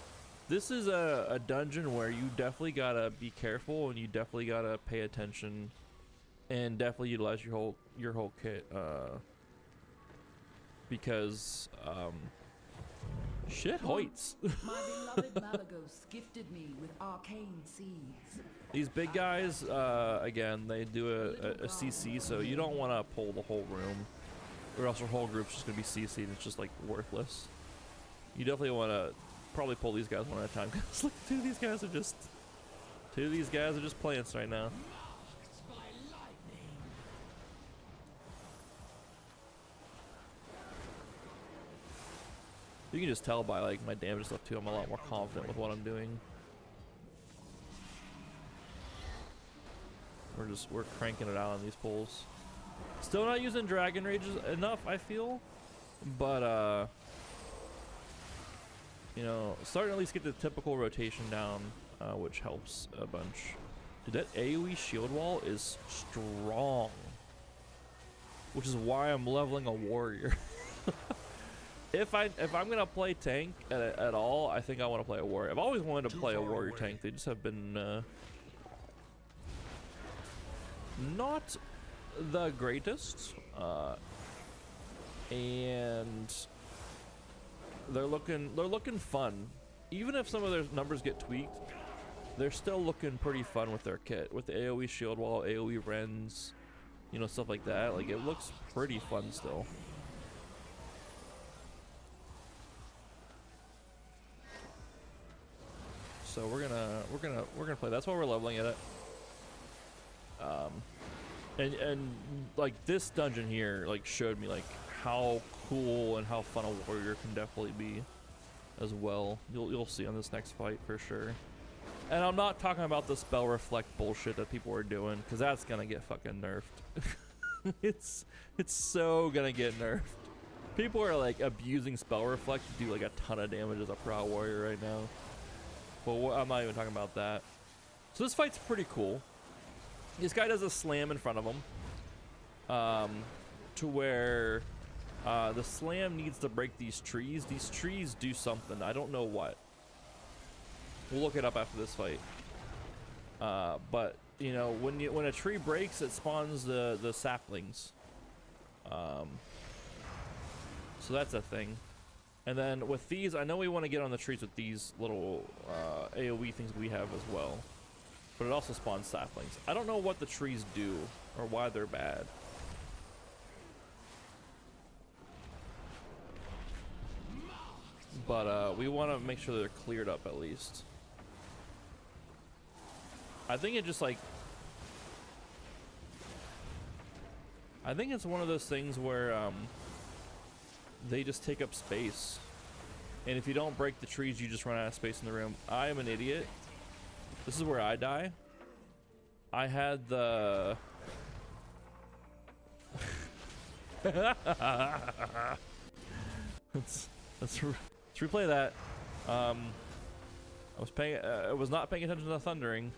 a dungeon where you definitely gotta be careful and you definitely gotta pay attention and definitely utilize your whole kit, because shit hoits. My beloved Malagos gifted me with arcane seeds. These big guys, again, they do a CC, so you don't want to pull the whole room, or else your whole group's just gonna be CC'd and it's just like worthless. You definitely want to probably pull these guys one at a time, because like two of these guys are just plants right now. You can just tell by like my damage stuff too. I'm a lot more confident with what I'm doing. We're cranking it out on these pulls. Still not using Dragon Rages enough, I feel, but you know, starting to at least get the typical rotation down, which helps a bunch. Dude, that AoE shield wall is strong, which is why I'm leveling a warrior. If I'm gonna play tank at all, I think I want to play a warrior. I've always wanted to play a warrior tank. They just have been not the greatest, and they're looking fun. Even if some of their numbers get tweaked, they're still looking pretty fun with their kit, with the AoE shield wall, AoE rends, you know, stuff like that. Like, it looks pretty fun still. So we're gonna play. That's why we're leveling it at. And like this dungeon here like showed me like how cool and how fun a warrior can definitely be as well. You'll see on this next fight for sure. And I'm not talking about the spell reflect bullshit that people are doing, because that's gonna get fucking nerfed. it's so gonna get nerfed. People are like abusing spell reflect to do like a ton of damage as a pro warrior right now. But I'm not even talking about that. So this fight's pretty cool. This guy does a slam in front of him, to where the slam needs to break these trees. These trees do something. I don't know what. We'll look it up after this fight. But you know, when a tree breaks, it spawns the saplings. So that's a thing. And then with these, I know we want to get on the trees with these little AoE things we have as well. But it also spawns saplings. I don't know what the trees do or why they're bad. But we want to make sure they're cleared up at least. I think it just like... I think it's one of those things where they just take up space. And if you don't break the trees, you just run out of space in the room. I am an idiot. This is where I die. I had the... let's replay that. I was not paying attention to the thundering.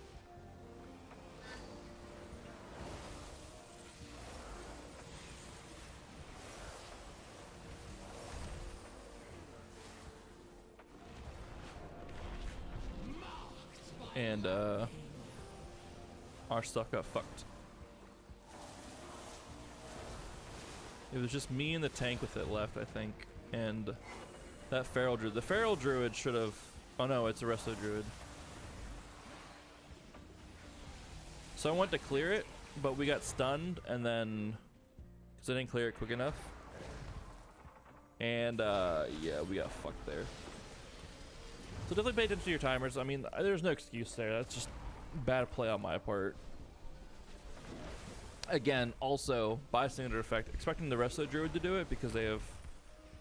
And our stuff got fucked. It was just me and the tank with it left, I think, and that feral druid. The feral druid should have... Oh no, it's a resto druid. So I went to clear it, but we got stunned, and then because I didn't clear it quick enough, and yeah, we got fucked there. So definitely pay attention to your timers. I mean, there's no excuse there. That's just bad play on my part. Again, also, bystander effect. Expecting the rest of the druid to do it because they have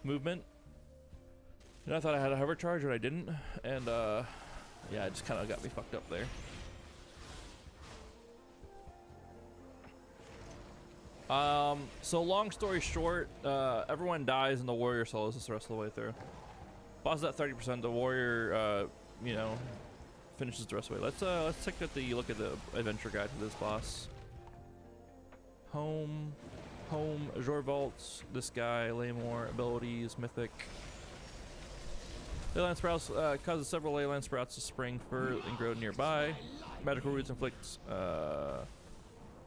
movement. And I thought I had a hover charge, but I didn't. And, yeah, it just kind of got me fucked up there. So long story short, everyone dies and the warrior solos us the rest of the way through. Boss at 30%, the warrior, you know, finishes the rest of the way. Let's take a look at the adventure guide to this boss. Home, Azure Vaults, this guy, Laymore, abilities, Mythic. Leyline Sprouts causes several Leyline Sprouts to spring fur and grow nearby. Magical Roots inflicts that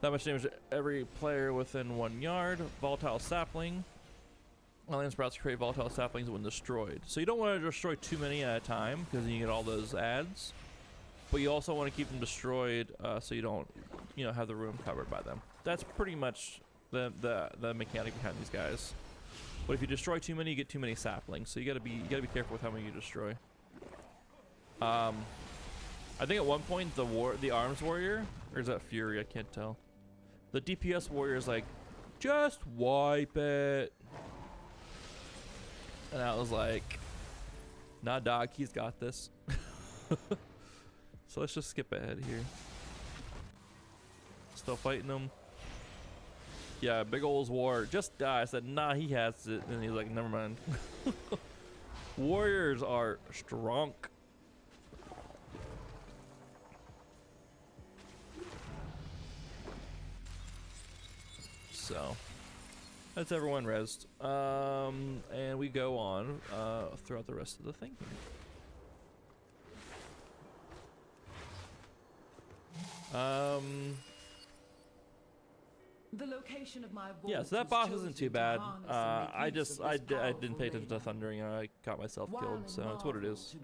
much damage to every player within 1 yard. Volatile Sapling. Leyline Sprouts create volatile saplings when destroyed. So you don't want to destroy too many at a time because then you get all those ads. But you also want to keep them destroyed so you don't, have the room covered by them. That's pretty much the mechanic behind these guys. But if you destroy too many, you get too many saplings. So you gotta be careful with how many you destroy. I think at one point the arms warrior, or is that Fury? I can't tell. The DPS warrior is like, just wipe it. And I was like, nah, dog, he's got this. So let's just skip ahead here. Still fighting him. Yeah, big old war. Just die. I said, nah, he has it. And he's like, never mind. Warriors are strong. So that's everyone rezzed. And we go on throughout the rest of the thing here. The location of my Yeah, so that boss isn't too bad. I didn't pay attention to thundering and I got myself killed, so it's what it is.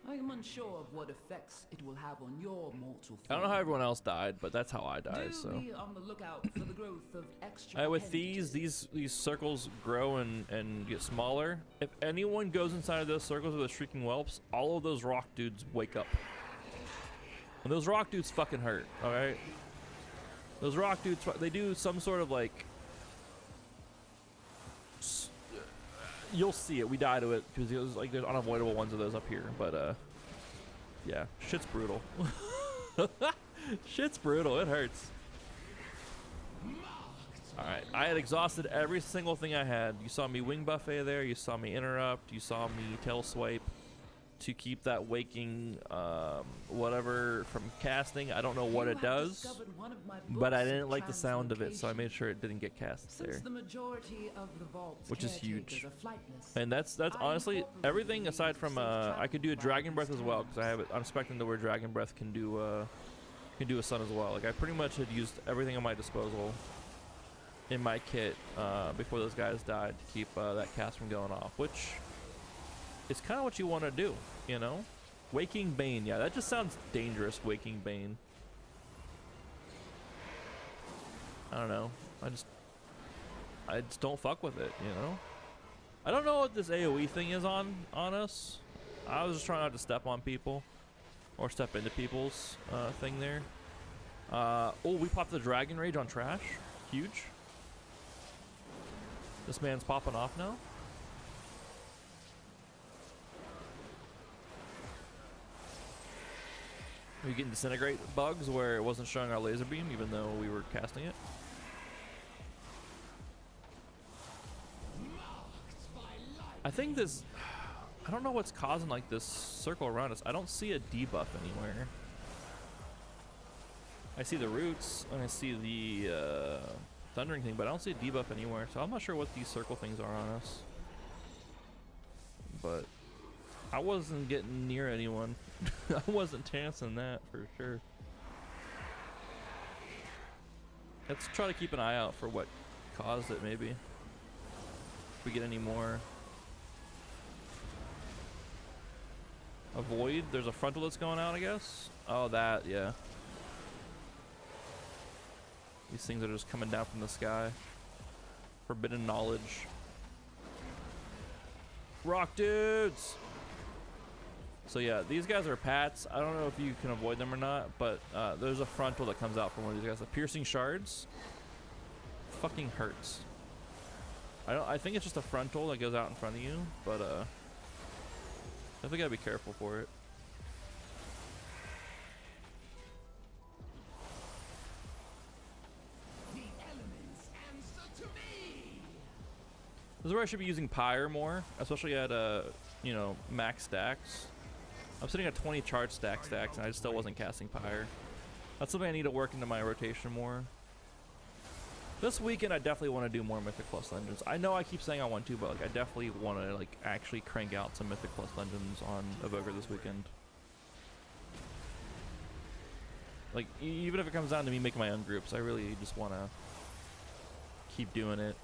I am unsure of what effects it will have on your mortal I don't know how everyone else died, but that's how I died. So be on the lookout for the growth of extra with these circles grow and get smaller. If anyone goes inside of those circles with the shrieking whelps, all of those rock dudes wake up. And those rock dudes fucking hurt. All right. Those rock dudes, they do some sort of like, you'll see it. We die to it because it was like there's unavoidable ones of those up here. But yeah, shit's brutal. Shit's brutal. It hurts. All right, I had exhausted every single thing I had. You saw me wing buffet there. You saw me interrupt. You saw me tail swipe to keep that waking whatever from casting. I don't know what it does, but I didn't like the sound of it, so I made sure it didn't get cast there, which is huge. And that's honestly everything aside from I could do a dragon breath as well because I'm expecting the word dragon breath can do a sun as well. Like I pretty much had used everything at my disposal in my kit before those guys died to keep that cast from going off, which it's kind of what you want to do, Waking Bane, yeah, that just sounds dangerous, Waking Bane. I don't know. I just don't fuck with it, I don't know what this AoE thing is on us. I was just trying not to step on people or step into people's thing there. Oh, we popped the Dragon Rage on trash. Huge. This man's popping off now. We getting disintegrate bugs where it wasn't showing our laser beam even though we were casting it. I think this, I don't know what's causing like this circle around us. I don't see a debuff anywhere. I see the roots and I see the thundering thing, but I don't see a debuff anywhere. So I'm not sure what these circle things are on us. But I wasn't getting near anyone. I wasn't chancing that for sure. Let's try to keep an eye out for what caused it, maybe. If we get any more. A void? There's a frontal that's going out, I guess? Oh, that, yeah. These things are just coming down from the sky. Forbidden knowledge. Rock dudes! So yeah, these guys are pats. I don't know if you can avoid them or not, but there's a frontal that comes out from one of these guys. The piercing shards fucking hurts. I think it's just a frontal that goes out in front of you, but definitely gotta be careful for it. This is where I should be using Pyre more, especially at max stacks. I'm sitting at 20 charge stacks, and I still wasn't casting Pyre. That's something I need to work into my rotation more. This weekend, I definitely want to do more Mythic Plus Dungeons. I know I keep saying I want to, but like I definitely want to like actually crank out some Mythic Plus Dungeons on Evoker this weekend. Like even if it comes down to me making my own groups, I really just want to keep doing it.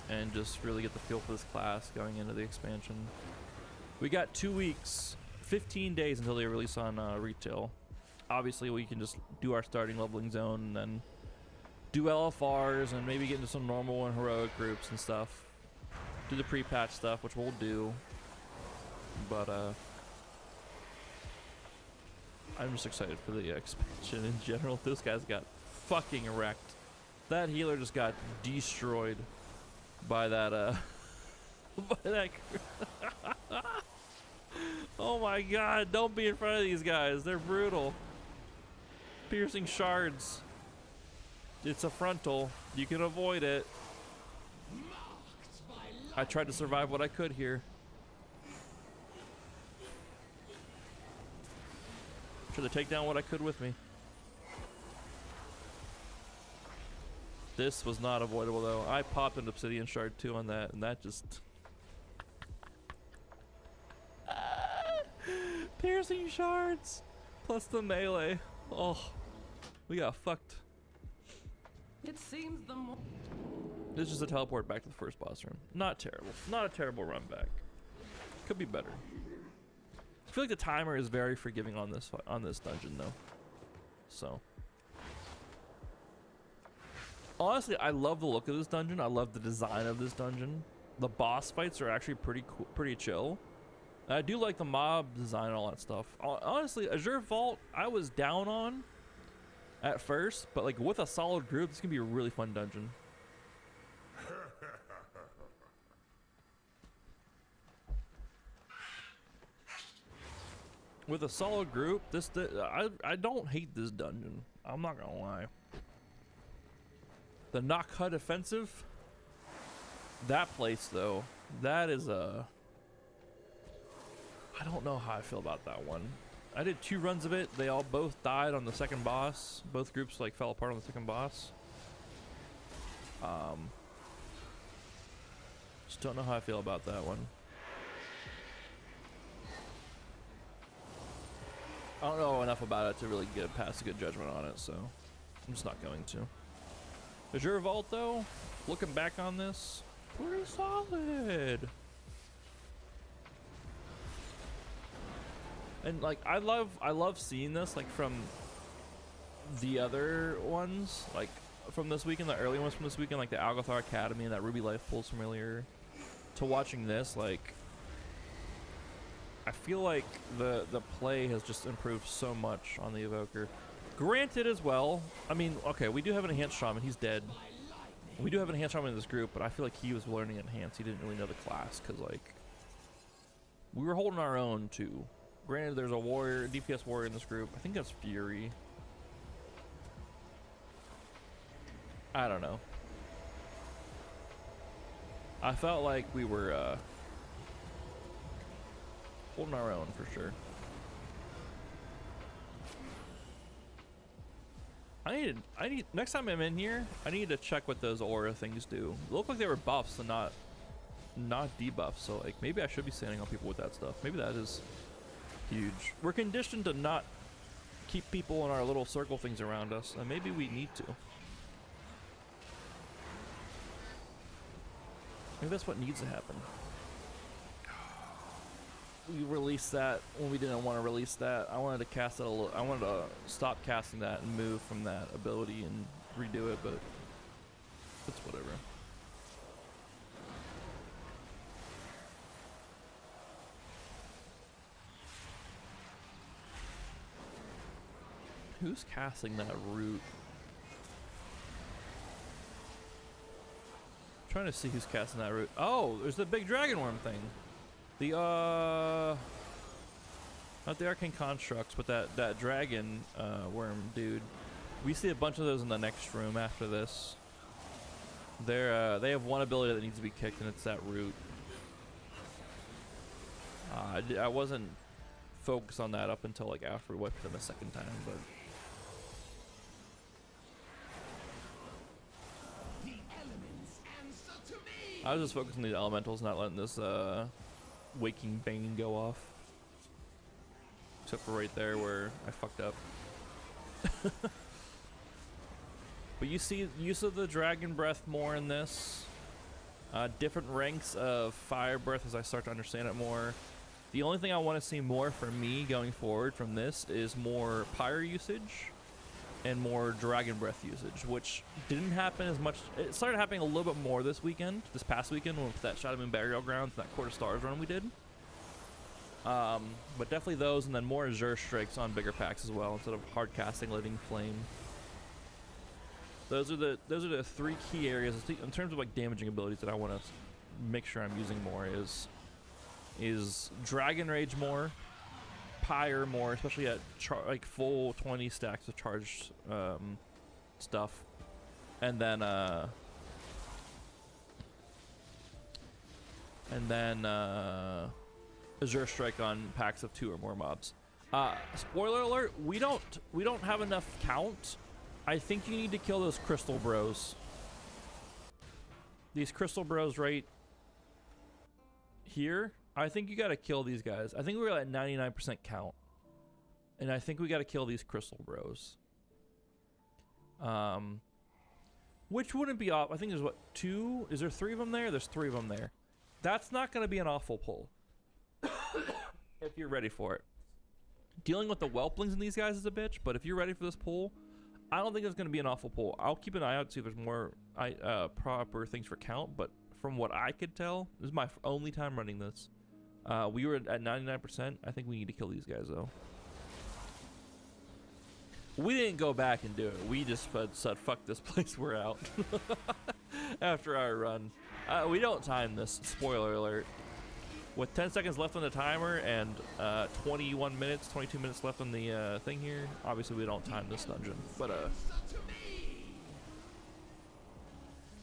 And just really get the feel for this class going into the expansion. We got 2 weeks, 15 days until they release on retail. Obviously, we can just do our starting leveling zone and then do LFRs and maybe get into some normal and heroic groups and stuff. Do the pre-patch stuff, which we'll do. But I'm just excited for the expansion in general. This guy's got fucking wrecked. That healer just got destroyed by that by that oh my god, don't be in front of these guys, they're brutal. Piercing shards, it's a frontal, you can avoid it. I tried to survive what I could here. Tried to take down what I could with me. This was not avoidable though. I popped an obsidian shard too on that, and that just piercing shards plus the melee. Oh, we got fucked. It seems the more This is just a teleport back to the first boss room. Not terrible. Not a terrible run back. Could be better. I feel like the timer is very forgiving on this dungeon though. So. Honestly, I love the look of this dungeon. I love the design of this dungeon. The boss fights are actually pretty cool, pretty chill. And I do like the mob design and all that stuff. Honestly, Azure Vault, I was down on at first, but like with a solid group, this can be a really fun dungeon. With a solid group, I don't hate this dungeon. I'm not gonna lie. The Knock Hut Offensive, that place though, that is I don't know how I feel about that one. I did 2 runs of it. They all both died on the second boss. Both groups like fell apart on the second boss. Just don't know how I feel about that one. I don't know enough about it to really pass a good judgment on it, so I'm just not going to. Azure Vault though, looking back on this, pretty solid. And like I love seeing this like from the other ones, like from this weekend, the early ones from this weekend, like the Algothar Academy and that Ruby Life Pulse familiar, to watching this, like I feel like the play has just improved so much on the Evoker. Granted as well, I mean, okay, we do have an Enhanced Shaman, he's dead. We do have an Enhanced Shaman in this group, but I feel like he was learning Enhanced. He didn't really know the class, because like, we were holding our own too. Granted, there's a warrior, DPS warrior in this group. I think that's Fury. I don't know. I felt like we were holding our own for sure. I need next time I'm in here, I need to check what those aura things do. They look like they were buffs and not debuffs, so like maybe I should be standing on people with that stuff. Maybe that is huge. We're conditioned to not keep people in our little circle things around us, and maybe we need to. Maybe that's what needs to happen. We released that when we didn't want to release that. I wanted to cast it a little. I wanted to stop casting that and move from that ability and redo it, but it's whatever. Who's casting that root? I'm trying to see who's casting that root. Oh, there's the big dragon worm thing. The not the arcane constructs, but that dragon worm dude. We see a bunch of those in the next room after this. They have one ability that needs to be kicked, and it's that root. I wasn't focused on that up until like after we wiped them a second time, but I was just focusing on the elementals, not letting this waking bane go off. Except for right there where I fucked up. But you see use of the dragon breath more in this. Different ranks of fire breath as I start to understand it more. The only thing I want to see more from me going forward from this is more pyre usage and more dragon breath usage, which didn't happen as much. It started happening a little bit more this past weekend with that Shadow Moon Burial Grounds and that Court of Stars run we did. But definitely those, and then more Azure Strikes on bigger packs as well instead of hard casting Living Flame. Those are the three key areas in terms of like damaging abilities that I want to make sure I'm using more is Dragon Rage more, Pyre more, especially at like full 20 stacks of charged stuff, and then Azure Strike on packs of 2 or more mobs. Spoiler alert: we don't have enough count. I think you need to kill those crystal bros. These crystal bros right here. I think you gotta kill these guys. I think we're at 99% count. And I think we gotta kill these crystal bros. Which wouldn't be off. I think there's what, 2? Is there 3 of them there? There's 3 of them there. That's not gonna be an awful pull. If you're ready for it. Dealing with the whelplings in these guys is a bitch, but if you're ready for this pull, I don't think it's going to be an awful pull. I'll keep an eye out to see if there's more proper things for count, but from what I could tell, this is my only time running this. We were at 99%. I think we need to kill these guys, though. We didn't go back and do it. We just said, fuck this place, we're out. After our run. We don't time this, spoiler alert. With 10 seconds left on the timer and 22 minutes left on the thing here, obviously we don't time this dungeon. But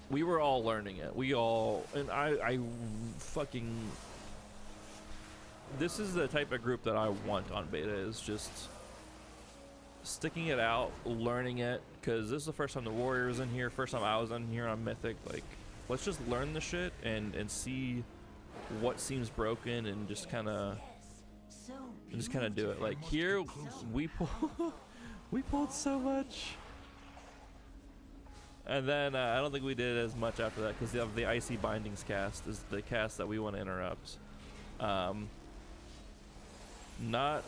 we were all learning it. And I fucking... This is the type of group that I want on beta, is just sticking it out, learning it, because this is the first time the Warrior was in here, first time I was in here on Mythic. Like, let's just learn the shit and see what seems broken and just kind of do it. Like here we pulled so much, and then I don't think we did as much after that because the Icy Bindings cast is the cast that we want to interrupt. Not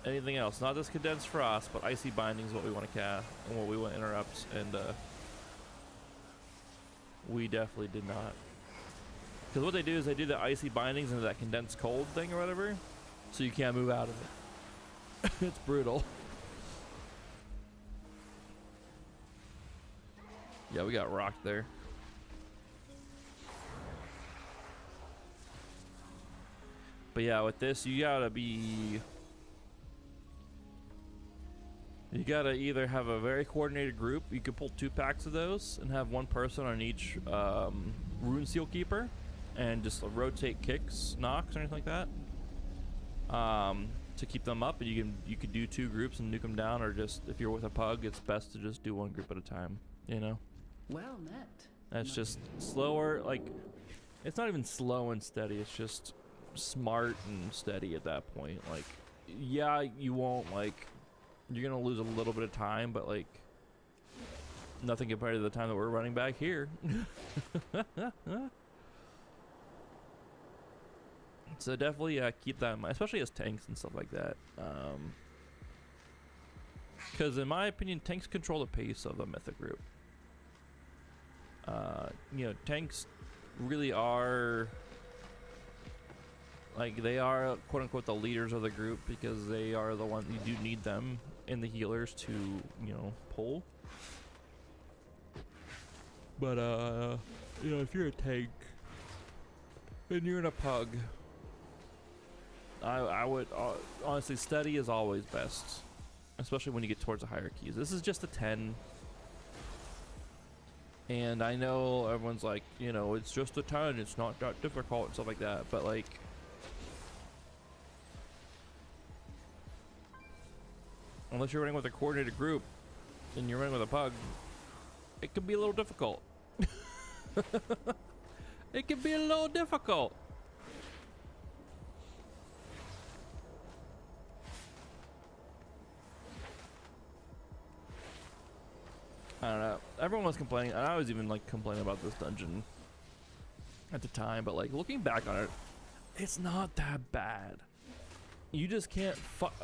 anything else, not this Condensed Frost, but Icy Bindings is what we want to cast and what we want to interrupt, and we definitely did not. Because what they do is they do the Icy Bindings into that Condensed Cold thing or whatever, so you can't move out of it. It's brutal. Yeah, we got rocked there. But yeah, with this, you gotta either have a very coordinated group. You could pull 2 packs of those and have 1 person on each Rune Seal Keeper, and just rotate kicks, knocks, or anything like that, to keep them up. And you could do 2 groups and nuke them down, or just if you're with a pug, it's best to just do 1 group at a time. You know. Well met. That's just slower. Like, it's not even slow and steady. It's just smart and steady at that point. Like, yeah, you won't like. You're gonna lose a little bit of time, but like nothing compared to the time that we're running back here. So definitely keep that in mind, especially as tanks and stuff like that. Because in my opinion, tanks control the pace of a Mythic group. You know, tanks really are, like, they are quote unquote the leaders of the group, because they are the one, you do need them in the healers to, you know, pull. But you know, if you're a tank and you're in a pug, I would honestly, steady is always best, especially when you get towards the hierarchies. This is just a 10, and I know everyone's like, you know, it's just a 10, it's not that difficult and stuff like that, but like, unless you're running with a coordinated group and you're running with a pug, it can be a little difficult. It can be a little difficult. I don't know. Everyone was complaining, and I was even like complaining about this dungeon at the time, but like looking back on it, it's not that bad. You just can't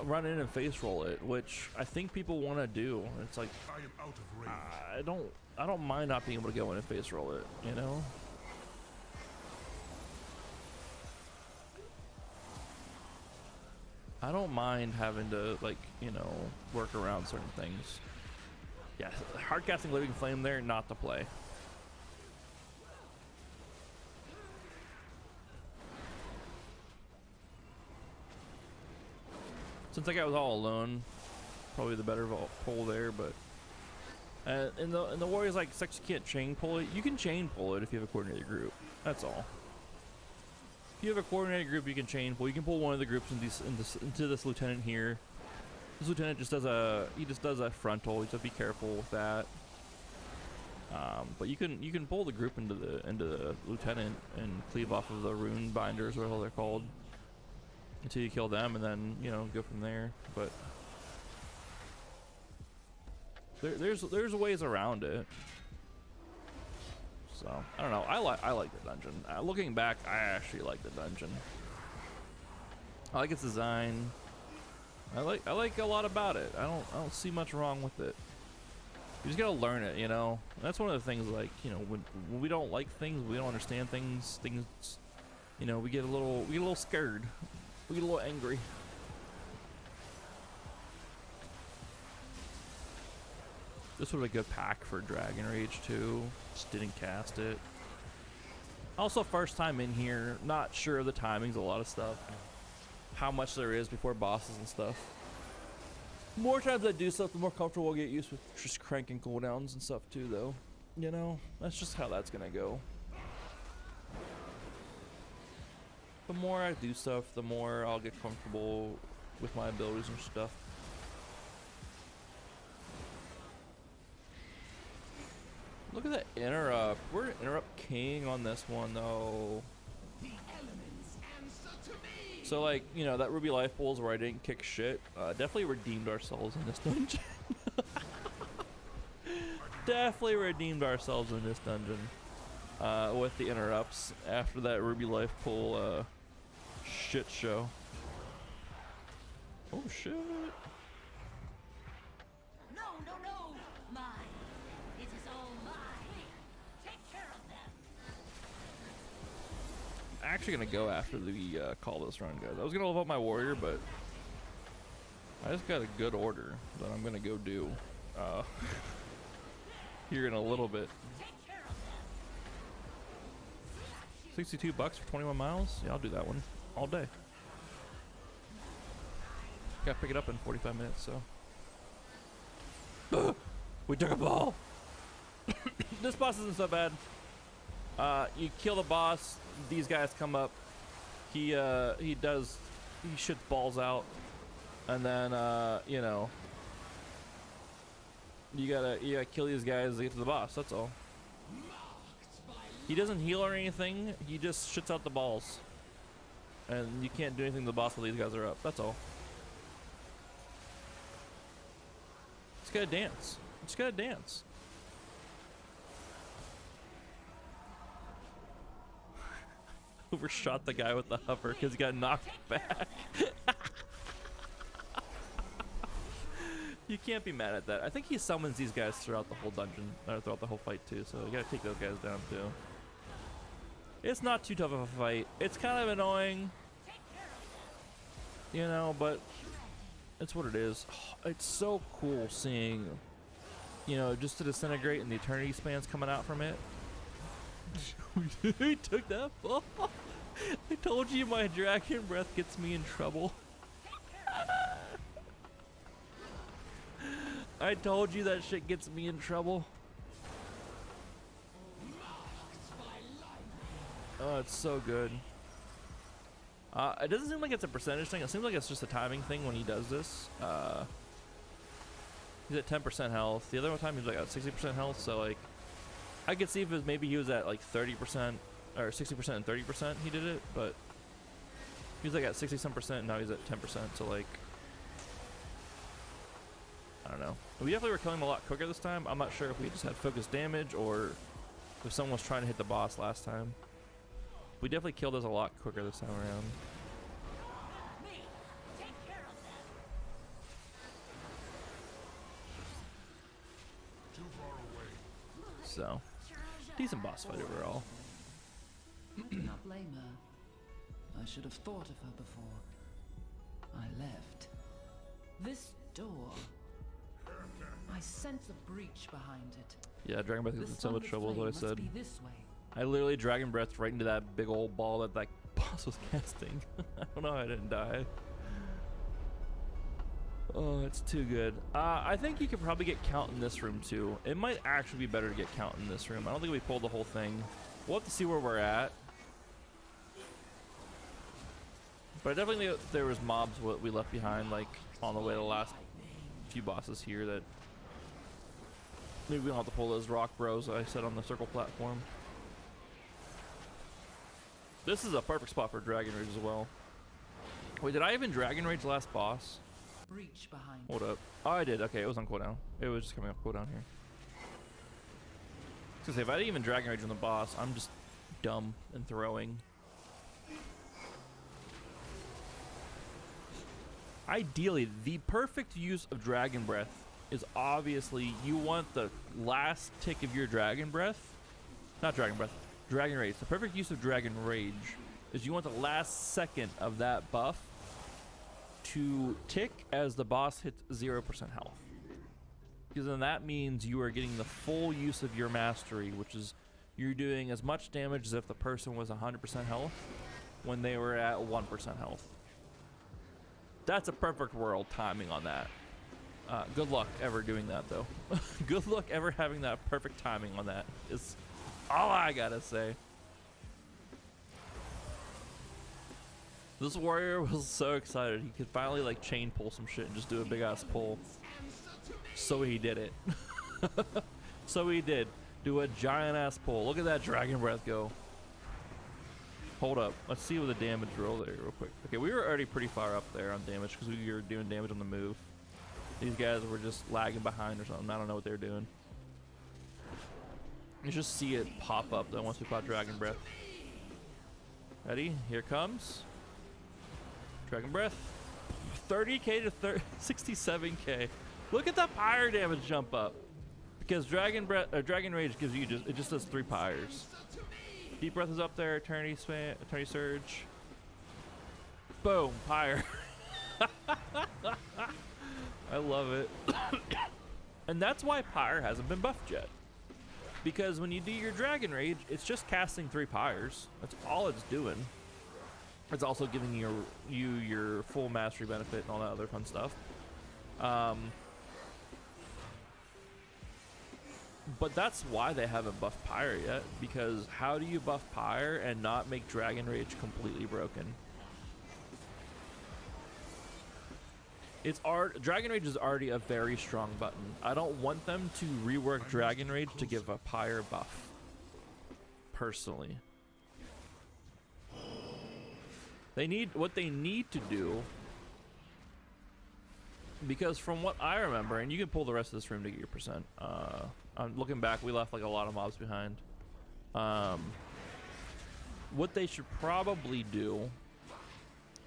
run in and face roll it, which I think people want to do. It's like I am out of range. I don't mind not being able to go in and face roll it, you know? I don't mind having to, like, you know, work around certain things. Yeah, hardcasting Living Flame there, not to play. Since I was all alone, probably the better pull there, but in the Warriors like sex you can't chain pull it. You can chain pull it if you have a coordinated group. That's all. If you have a coordinated group, you can chain pull. You can pull one of the groups into this lieutenant here. This lieutenant just does a frontal. You have to be careful with that. But you can pull the group into the lieutenant and cleave off of the rune binders, or what they're called, until you kill them, and then, you know, go from there. But there's ways around it. So I don't know. I like the dungeon. Looking back, I actually like the dungeon. I like its design. I like a lot about it. I don't see much wrong with it. You just gotta learn it, you know. And that's one of the things, like, you know, when we don't like things, we don't understand things, you know, we get a little scared. We get a little angry. This would be a good pack for Dragon Rage too. Just didn't cast it. Also, first time in here, not sure of the timings, a lot of stuff. How much there is before bosses and stuff. More times I do stuff, the more comfortable I'll get used with just cranking cooldowns and stuff too, though. You know, that's just how that's gonna go. The more I do stuff, the more I'll get comfortable with my abilities and stuff. Look at that interrupt. We're an interrupt king on this one, though. So, like, you know, that Ruby Life Pools where I didn't kick shit, definitely redeemed ourselves in this dungeon. Definitely redeemed ourselves in this dungeon with the interrupts after that Ruby Life Pool shit show. Oh, shit. No, mine. It is all mine. Take care of them. Actually gonna go after the call this run, guys. I was gonna level up my warrior, but I just got a good order that I'm gonna go do here in a little bit. 62 bucks for 21 miles? Yeah, I'll do that one all day. Gotta pick it up in 45 minutes, so. We took a ball. This boss isn't so bad. You kill the boss, these guys come up. He shoots balls out, and then you know, you gotta kill these guys to get to the boss. That's all. He doesn't heal or anything. He just shoots out the balls, and you can't do anything to the boss while these guys are up. That's all. Just gotta dance. Just gotta dance. Overshot the guy with the hover because he got knocked back. You can't be mad at that. I think he summons these guys throughout the whole dungeon, or throughout the whole fight too, so you gotta take those guys down too. It's not too tough of a fight. It's kind of annoying, you know, but it's what it is. It's so cool seeing, you know, just to disintegrate and the eternity spans coming out from it. He took that ball. I told you my dragon breath gets me in trouble. I told you that shit gets me in trouble. Oh, it's so good. It doesn't seem like it's a percentage thing. It seems like it's just a timing thing when he does this. He's at 10% health. The other time he was like at 60% health. So like, I could see if it was maybe he was at like 30% or 60% and 30%. He did it, but he was like at 60-some%. And now he's at 10%. So like, I don't know. We definitely were killing him a lot quicker this time. I'm not sure if we just had focused damage or if someone was trying to hit the boss last time. We definitely killed us a lot quicker this time around. Me, take care of them. Too far away. So, decent boss fight overall. I do not blame her. I should have thought of her before I left. This door. I sense a breach behind it. Yeah, Dragon Breath is in so much trouble, is what I said. Must be this way. I literally Dragon Breath right into that big old ball that boss was casting. I don't know how I didn't die. Oh, it's too good. I think you could probably get count in this room too. It might actually be better to get count in this room. I don't think we pulled the whole thing. We'll have to see where we're at. But I definitely think there was mobs what we left behind, like on the way to the last few bosses here that maybe we don't have to pull those rock bros I said on the circle platform. This is a perfect spot for Dragon Rage as well. Wait, did I even Dragon Rage last boss? Breach behind. Hold up. Oh, I did. Okay, it was on cooldown. It was just coming up cooldown here. I was gonna say, if I didn't even Dragon Rage on the boss, I'm just dumb and throwing. Ideally, the perfect use of Dragon Breath is obviously you want the last tick of your Dragon Breath. Not Dragon Breath. Dragon Rage. The perfect use of Dragon Rage is you want the last second of that buff to tick as the boss hits 0% health. Because then that means you are getting the full use of your mastery, which is you're doing as much damage as if the person was 100% health when they were at 1% health. That's a perfect world timing on that. Good luck ever doing that though. Good luck ever having that perfect timing on that is all I gotta say. This warrior was so excited he could finally like chain pull some shit and just do a big ass pull. So he did it. So he did. Do a giant ass pull. Look at that Dragon Breath go. Hold up. Let's see what the damage roll there real quick. Okay, we were already pretty far up there on damage because we were doing damage on the move. These guys were just lagging behind or something. I don't know what they were doing. You just see it pop up though once we caught Dragon Breath. Ready? Here comes. Dragon Breath. 30k to 67k. Look at the pyre damage jump up. Because Dragon Breath or Dragon Rage gives you it just does 3 pyres. Deep Breath is up there, Eternity Surge. Boom, pyre. I love it. And that's why pyre hasn't been buffed yet. Because when you do your Dragon Rage, it's just casting 3 pyres. That's all it's doing. It's also giving you your full mastery benefit and all that other fun stuff. But that's why they haven't buffed pyre yet. Because how do you buff pyre and not make Dragon Rage completely broken? Dragon Rage is already a very strong button. I don't want them to rework Dragon Rage to give a pyre buff. Personally. What they need to do, because from what I remember, and you can pull the rest of this room to get your percent. I'm looking back, we left like a lot of mobs behind. What they should probably do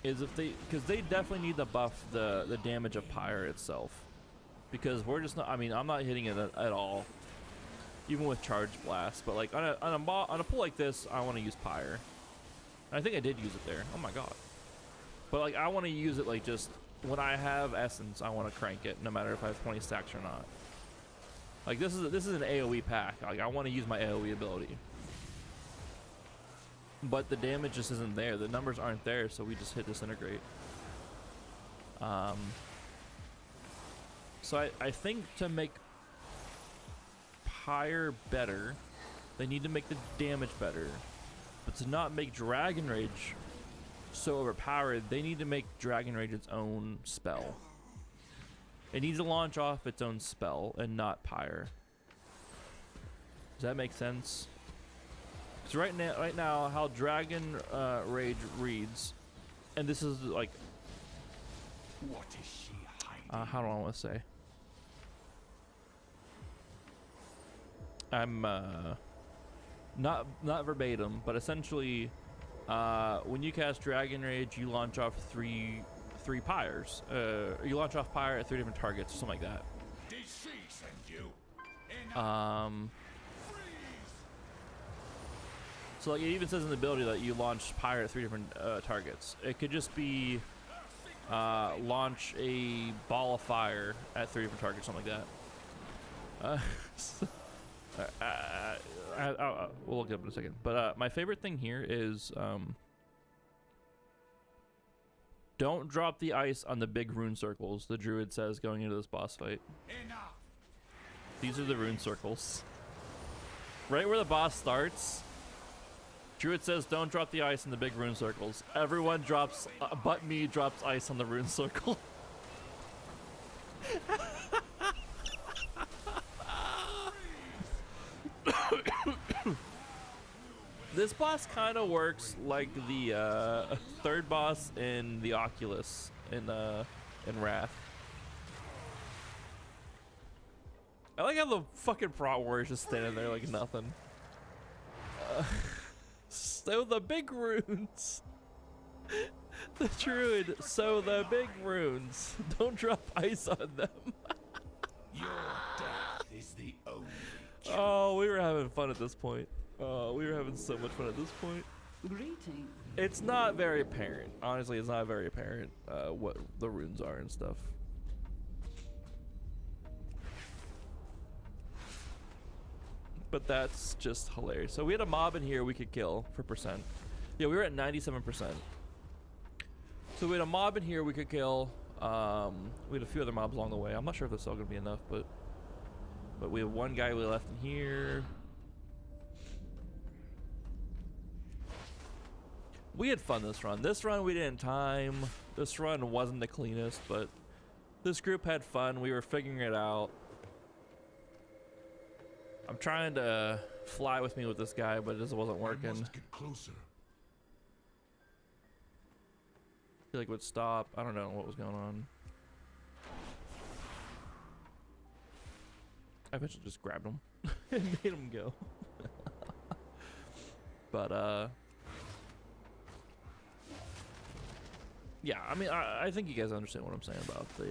is because they definitely need to buff the damage of pyre itself, because we're just not. I mean, I'm not hitting it at all, even with charge blast. But like on a pull like this, I want to use pyre. I think I did use it there. Oh my god! But like I want to use it like just when I have essence, I want to crank it, no matter if I have 20 stacks or not. Like this is an AOE pack. Like I want to use my AOE ability. But the damage just isn't there. The numbers aren't there, so we just hit disintegrate. So I think to make pyre better, they need to make the damage better. But to not make Dragon Rage so overpowered, they need to make Dragon Rage its own spell. It needs to launch off its own spell and not pyre. Does that make sense? Because right now, how Dragon Rage reads, and this is like, What is she hiding? how do I want to say? I'm not verbatim, but essentially, when you cast Dragon Rage, you launch off three pyres. You launch off pyre at 3 different targets, or something like that. Did she send you? Enough. So like it even says in the ability that you launch pyre at 3 different targets. It could just be launch a ball of fire at 3 different targets, something like that. We'll look it up in a second. But my favorite thing here is don't drop the ice on the big rune circles, the druid says going into this boss fight. Enough. These are the rune circles. Right where the boss starts, druid says don't drop the ice in the big rune circles. Everyone drops, but me drops ice on the rune circle. This boss kind of works like the third boss in the Oculus in Wrath. I like how the fucking prot warrior's just standing there like nothing. So the big runes. The druid, so the big runes. Don't drop ice on them. Your death is the only. Oh, we were having fun at this point. We were having so much fun at this point. Greeting. It's not very apparent. Honestly, it's not very apparent what the runes are and stuff. But that's just hilarious. So we had a mob in here we could kill for percent. Yeah, we were at 97%. So we had a mob in here we could kill. We had a few other mobs along the way. I'm not sure if that's all gonna be enough, but we have one guy we left in here. We had fun this run. This run we didn't time. This run wasn't the cleanest, but this group had fun. We were figuring it out. I'm trying to fly with me with this guy, but it just wasn't working. I must get closer. I feel like it would stop. I don't know what was going on. I eventually just grabbed him and made him go. But yeah, I mean, I think you guys understand what I'm saying about the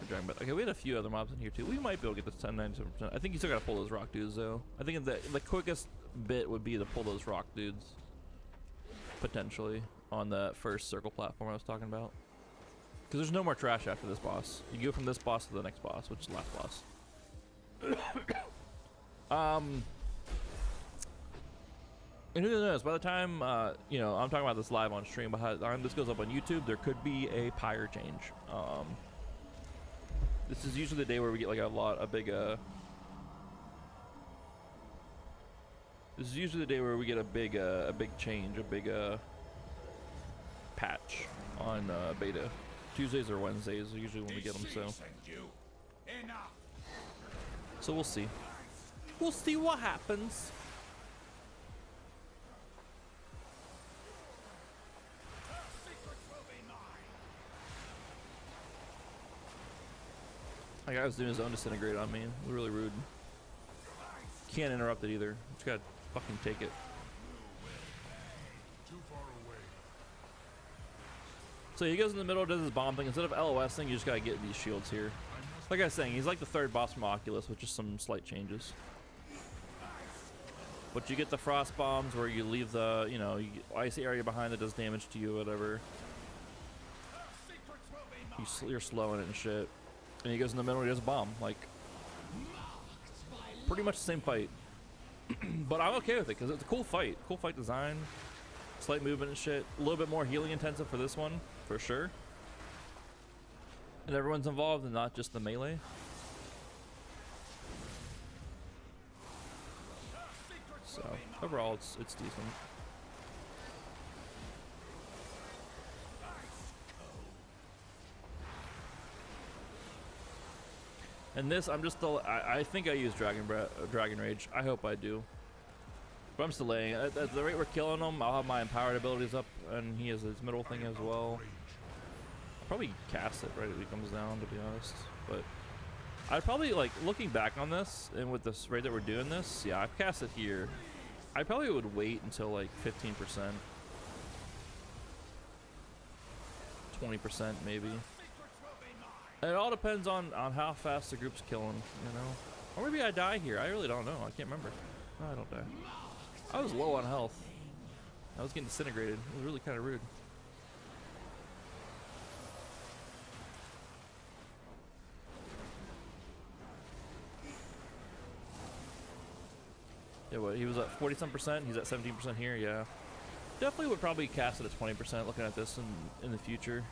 dragon. But okay, we had a few other mobs in here too. We might be able to get this 97%. I think you still gotta pull those rock dudes though. I think the quickest bit would be to pull those rock dudes potentially on the first circle platform I was talking about. Because there's no more trash after this boss. You go from this boss to the next boss, which is the last boss. And who knows, by the time, you know, I'm talking about this live on stream, but by the time this goes up on YouTube, there could be a pyre change. This is usually the day where we get like a big change, a big patch on beta. Tuesdays or Wednesdays are usually when we get them, so we'll see. We'll see what happens. That guy was doing his own disintegrate on me. Really rude. Can't interrupt it either. Just gotta fucking take it. So he goes in the middle, does his bomb thing. Instead of LOSing, you just gotta get these shields here. Like I was saying, he's like the third boss from Oculus with just some slight changes. But you get the frost bombs where you leave the, you know, icy area behind that does damage to you or whatever. You're slowing it and shit. And he goes in the middle, he does a bomb. Like, pretty much the same fight. But I'm okay with it because it's a cool fight. Cool fight design. Slight movement and shit. A little bit more healing intensive for this one, for sure. And everyone's involved and not just the melee. So, overall, it's decent. And this, I'm just still. I think I use Dragon Rage. I hope I do. But I'm still delaying. At the rate we're killing him, I'll have my empowered abilities up, and he has his middle thing as well. I'll probably cast it right as he comes down, to be honest. But I'd probably, like, looking back on this, and with this rate that we're doing this, yeah, I've cast it here. I probably would wait until like 15%. 20% maybe. And it all depends on how fast the group's killing, you know? Or maybe I die here. I really don't know. I can't remember. No, I don't die. I was low on health. I was getting disintegrated. It was really kind of rude. Yeah, what? He was at 40-some%. He's at 17% here. Yeah. Definitely would probably cast it at 20% looking at this in the future.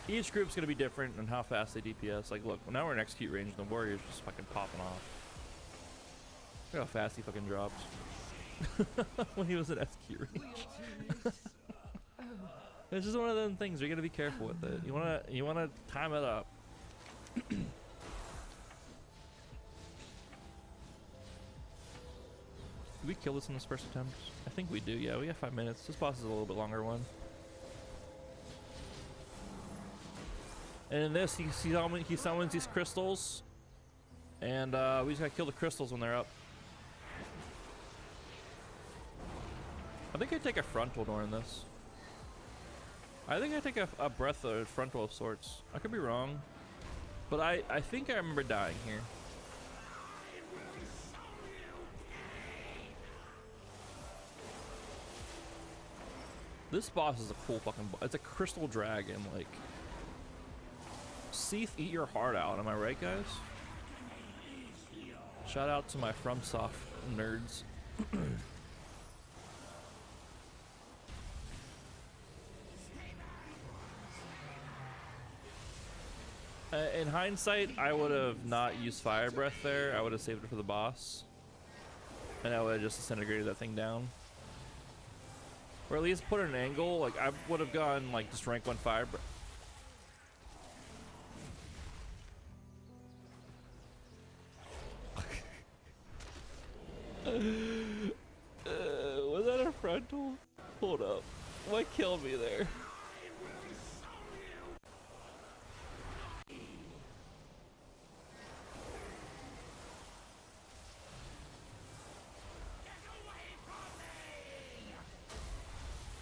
Each group's going to be different in how fast they DPS. Like, look, now we're in execute range and the warrior's just fucking popping off. Look how fast he fucking dropped when he was in execute range. It's just one of them things. You're going to be careful with it. You wanna time it up. Did we kill this in this first attempt? I think we do, yeah. We got 5 minutes. This boss is a little bit longer one. And in this, he summons these crystals. And we just gotta kill the crystals when they're up. I think I take a frontal during this. I think I take a breath or frontal of sorts. I could be wrong. But I think I remember dying here. This boss is a cool fucking boss. It's a crystal dragon, like. Seath, eat your heart out. Am I right, guys? Shout out to my FromSoft nerds. In hindsight, I would have not used Fire Breath there. I would have saved it for the boss. And I would have just disintegrated that thing down. Or at least put an angle. Like, I would have gone, like, just rank 1 Fire Breath. Was that a frontal? Hold up. What killed me there?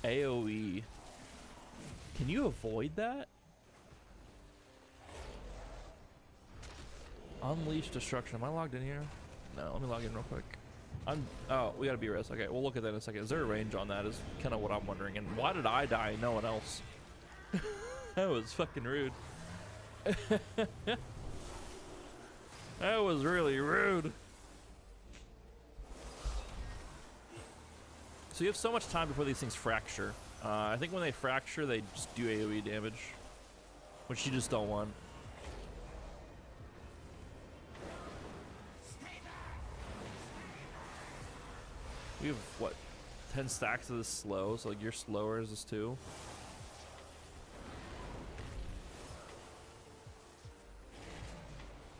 AoE. Can you avoid that? Unleash destruction. Am I logged in here? No, let me log in real quick. Oh, we gotta be res. Okay, we'll look at that in a second. Is there a range on that? Is kind of what I'm wondering. And why did I die? No one else. That was fucking rude. That was really rude. So you have so much time before these things fracture. I think when they fracture, they just do AoE damage, which you just don't want. We have, what, 10 stacks of this slow, so like you're slower as this too.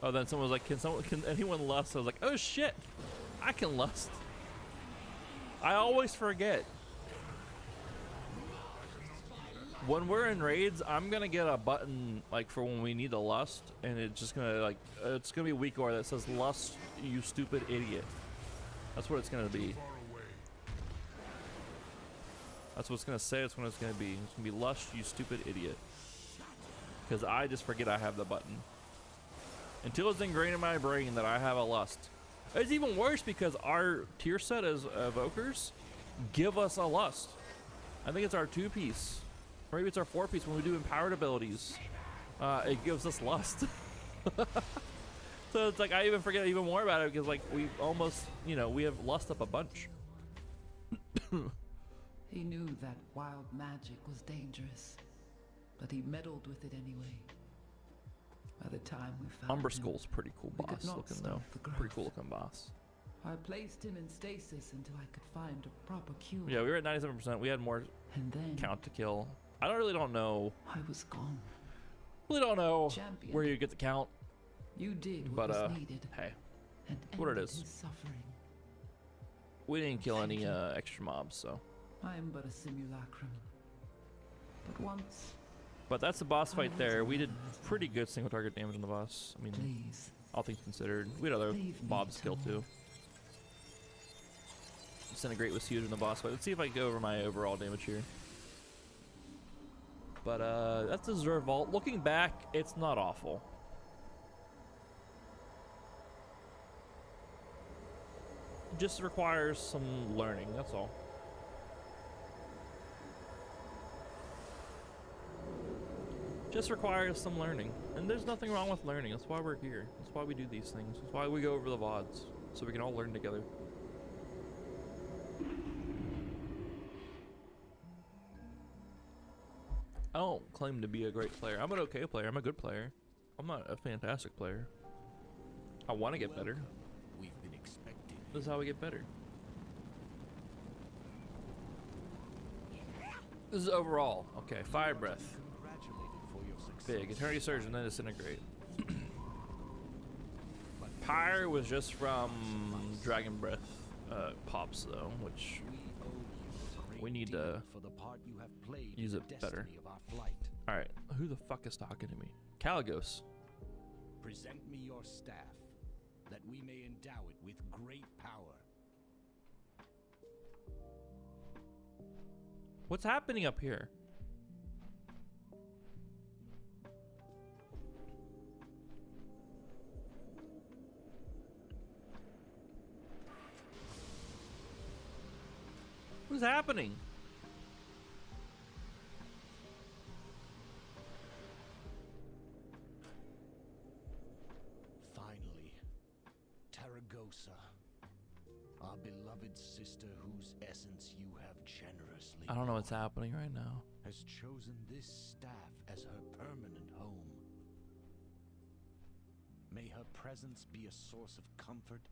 Oh, then someone was like, can anyone lust? I was like, oh shit, I can lust. I always forget. When we're in raids, I'm gonna get a button like for when we need to lust, and it's just gonna like, it's gonna be weak aura that says lust, you stupid idiot. That's what it's gonna be. That's what it's gonna say. That's what it's gonna be. It's gonna be lust, you stupid idiot. Because I just forget I have the button. Until it's ingrained in my brain that I have a lust. It's even worse because our tier set as evokers give us a lust. I think it's our 2-piece. Or maybe it's our 4-piece when we do empowered abilities. It gives us lust. So it's like I even forget even more about it because like we almost, you know, we have lust up a bunch. He knew that wild magic was dangerous, but he meddled with it anyway. By the time we found Umber him, Skull's pretty cool we could boss not looking stop though. the growth. Pretty cool looking boss. I placed him in stasis until I could find a proper cure. Yeah, we were at 97%. We had more And then count to kill. I really don't know. I was gone. Really don't know Champion. where you get the count, You did what but was needed. hey, And what it ended is. his suffering. We didn't kill any extra mobs, so. I am but a simulacrum. But once, But that's the boss fight there. We did pretty good single target damage on the boss. I mean, please. all things considered. We had other Leave me mobs killed too. Disintegrate was huge in the boss fight. Let's see if I can go over my overall damage here. But that's the Zervault. Vault. Looking back, it's not awful. It just requires some learning, that's all. Just requires some learning. And there's nothing wrong with learning. That's why we're here. That's why we do these things. That's why we go over the VODs. So we can all learn together. I don't claim to be a great player. I'm an okay player. I'm a good player. I'm not a fantastic player. I want to get better. We've been expecting. This is how we get better. This is overall. Okay, fire breath. Congratulated for your success. Big. Eternity Surge and then Disintegrate. Pyre was just from Dragon Breath pops though, which We owe you a great we need deal to for the part you have played use in it the better. destiny of our flight. Alright, who the fuck is talking to me? Caligos. Present me your staff, that we may endow it with great power. What's happening up here? What's happening? Finally, Taragosa, our beloved sister whose essence you have generously I don't know what's happening right now. has chosen this staff as her permanent home. May her presence be a source of comfort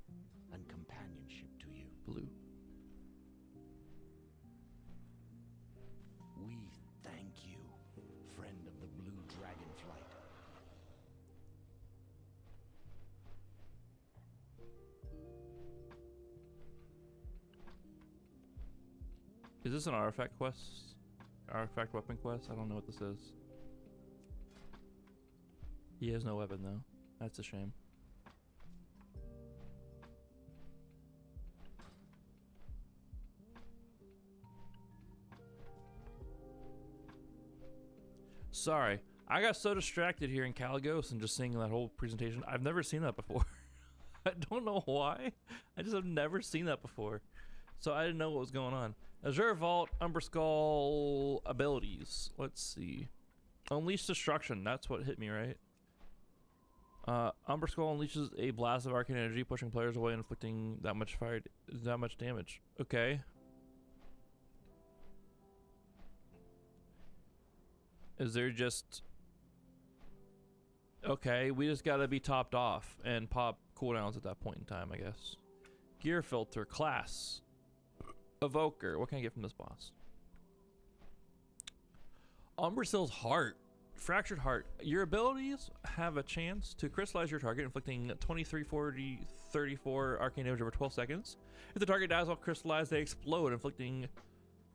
and companionship to you. Blue. We thank you, friend of the Blue Dragonflight. Is this an artifact quest? Artifact weapon quest? I don't know what this is. He has no weapon though. That's a shame. Sorry, I got so distracted here in Caligos and just seeing that whole presentation. I've never seen that before. I don't know why. I just have never seen that before. So I didn't know what was going on. Azure Vault, Umber Skull abilities. Let's see. Unleash Destruction. That's what hit me, right? Umber Skull unleashes a blast of arcane energy, pushing players away and inflicting that much damage. Okay. Is there just... Okay, we just gotta be topped off and pop cooldowns at that point in time, I guess. Gear Filter, class. Evoker, what can I get from this boss? Umbrasil's Heart. Fractured Heart. Your abilities have a chance to crystallize your target, inflicting 23, 40, 34 arcane damage over 12 seconds. If the target dies while crystallized, they explode, inflicting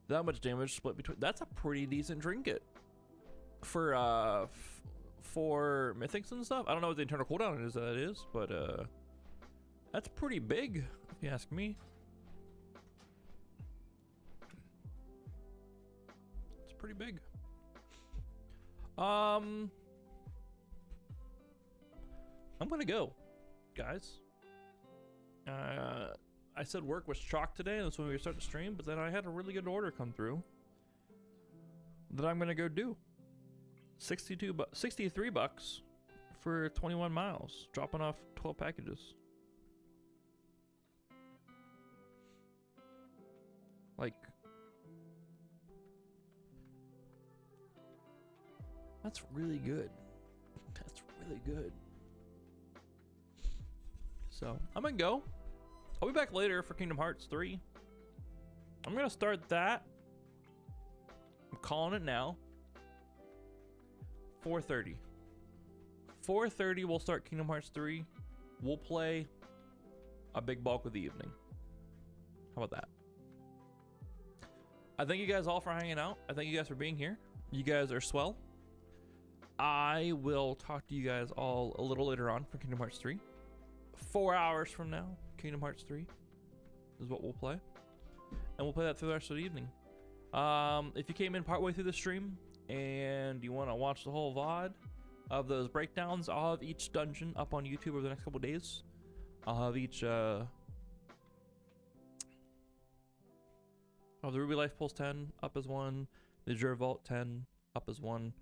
that much damage split between... That's a pretty decent trinket. For mythics and stuff. I don't know what the internal cooldown is, but that's pretty big, if you ask me. It's pretty big. I'm gonna go, guys. I said work was chalk today, and that's when we start the stream, but then I had a really good order come through that I'm gonna go do. 63 bucks for 21 miles, dropping off 12 packages. Like, that's really good. That's really good. So, I'm gonna go. I'll be back later for Kingdom Hearts 3. I'm gonna start that. I'm calling it now. 4:30. 4:30 we'll start Kingdom Hearts 3. We'll play a big bulk of the evening. How about that? I thank you guys all for hanging out. I thank you guys for being here. You guys are swell. I will talk to you guys all a little later on for Kingdom Hearts 3. 4 hours from now, Kingdom Hearts 3 is what we'll play. And we'll play that through the rest of the evening. If you came in partway through the stream and you want to watch the whole VOD of those breakdowns, I'll have each dungeon up on YouTube over the next couple days. I'll have each the Ruby Life Pulse 10 up as one, the Azure Vault 10 up as one,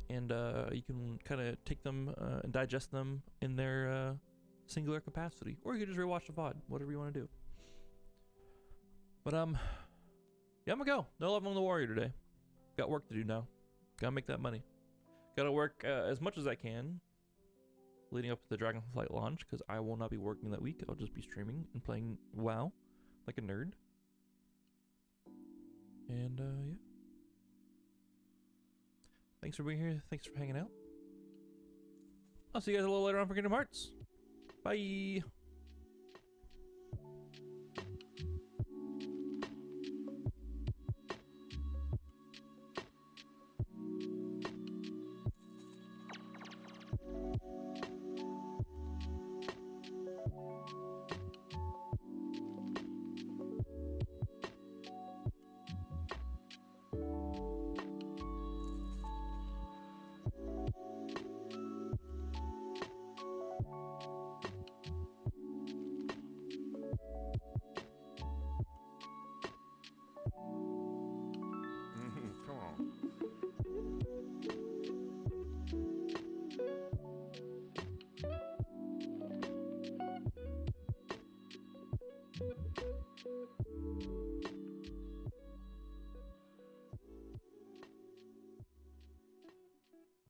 and you can kind of take them and digest them in their singular capacity, or you can just rewatch the VOD, whatever you want to do. But yeah, I'm gonna go. No love on the warrior today. Got work to do now. Gotta make that money. Gotta work as much as I can leading up to the Dragonflight launch, because I will not be working that week. I'll just be streaming and playing WoW like a nerd. And yeah. Thanks for being here. Thanks for hanging out. I'll see you guys a little later on for Kingdom Hearts. Bye.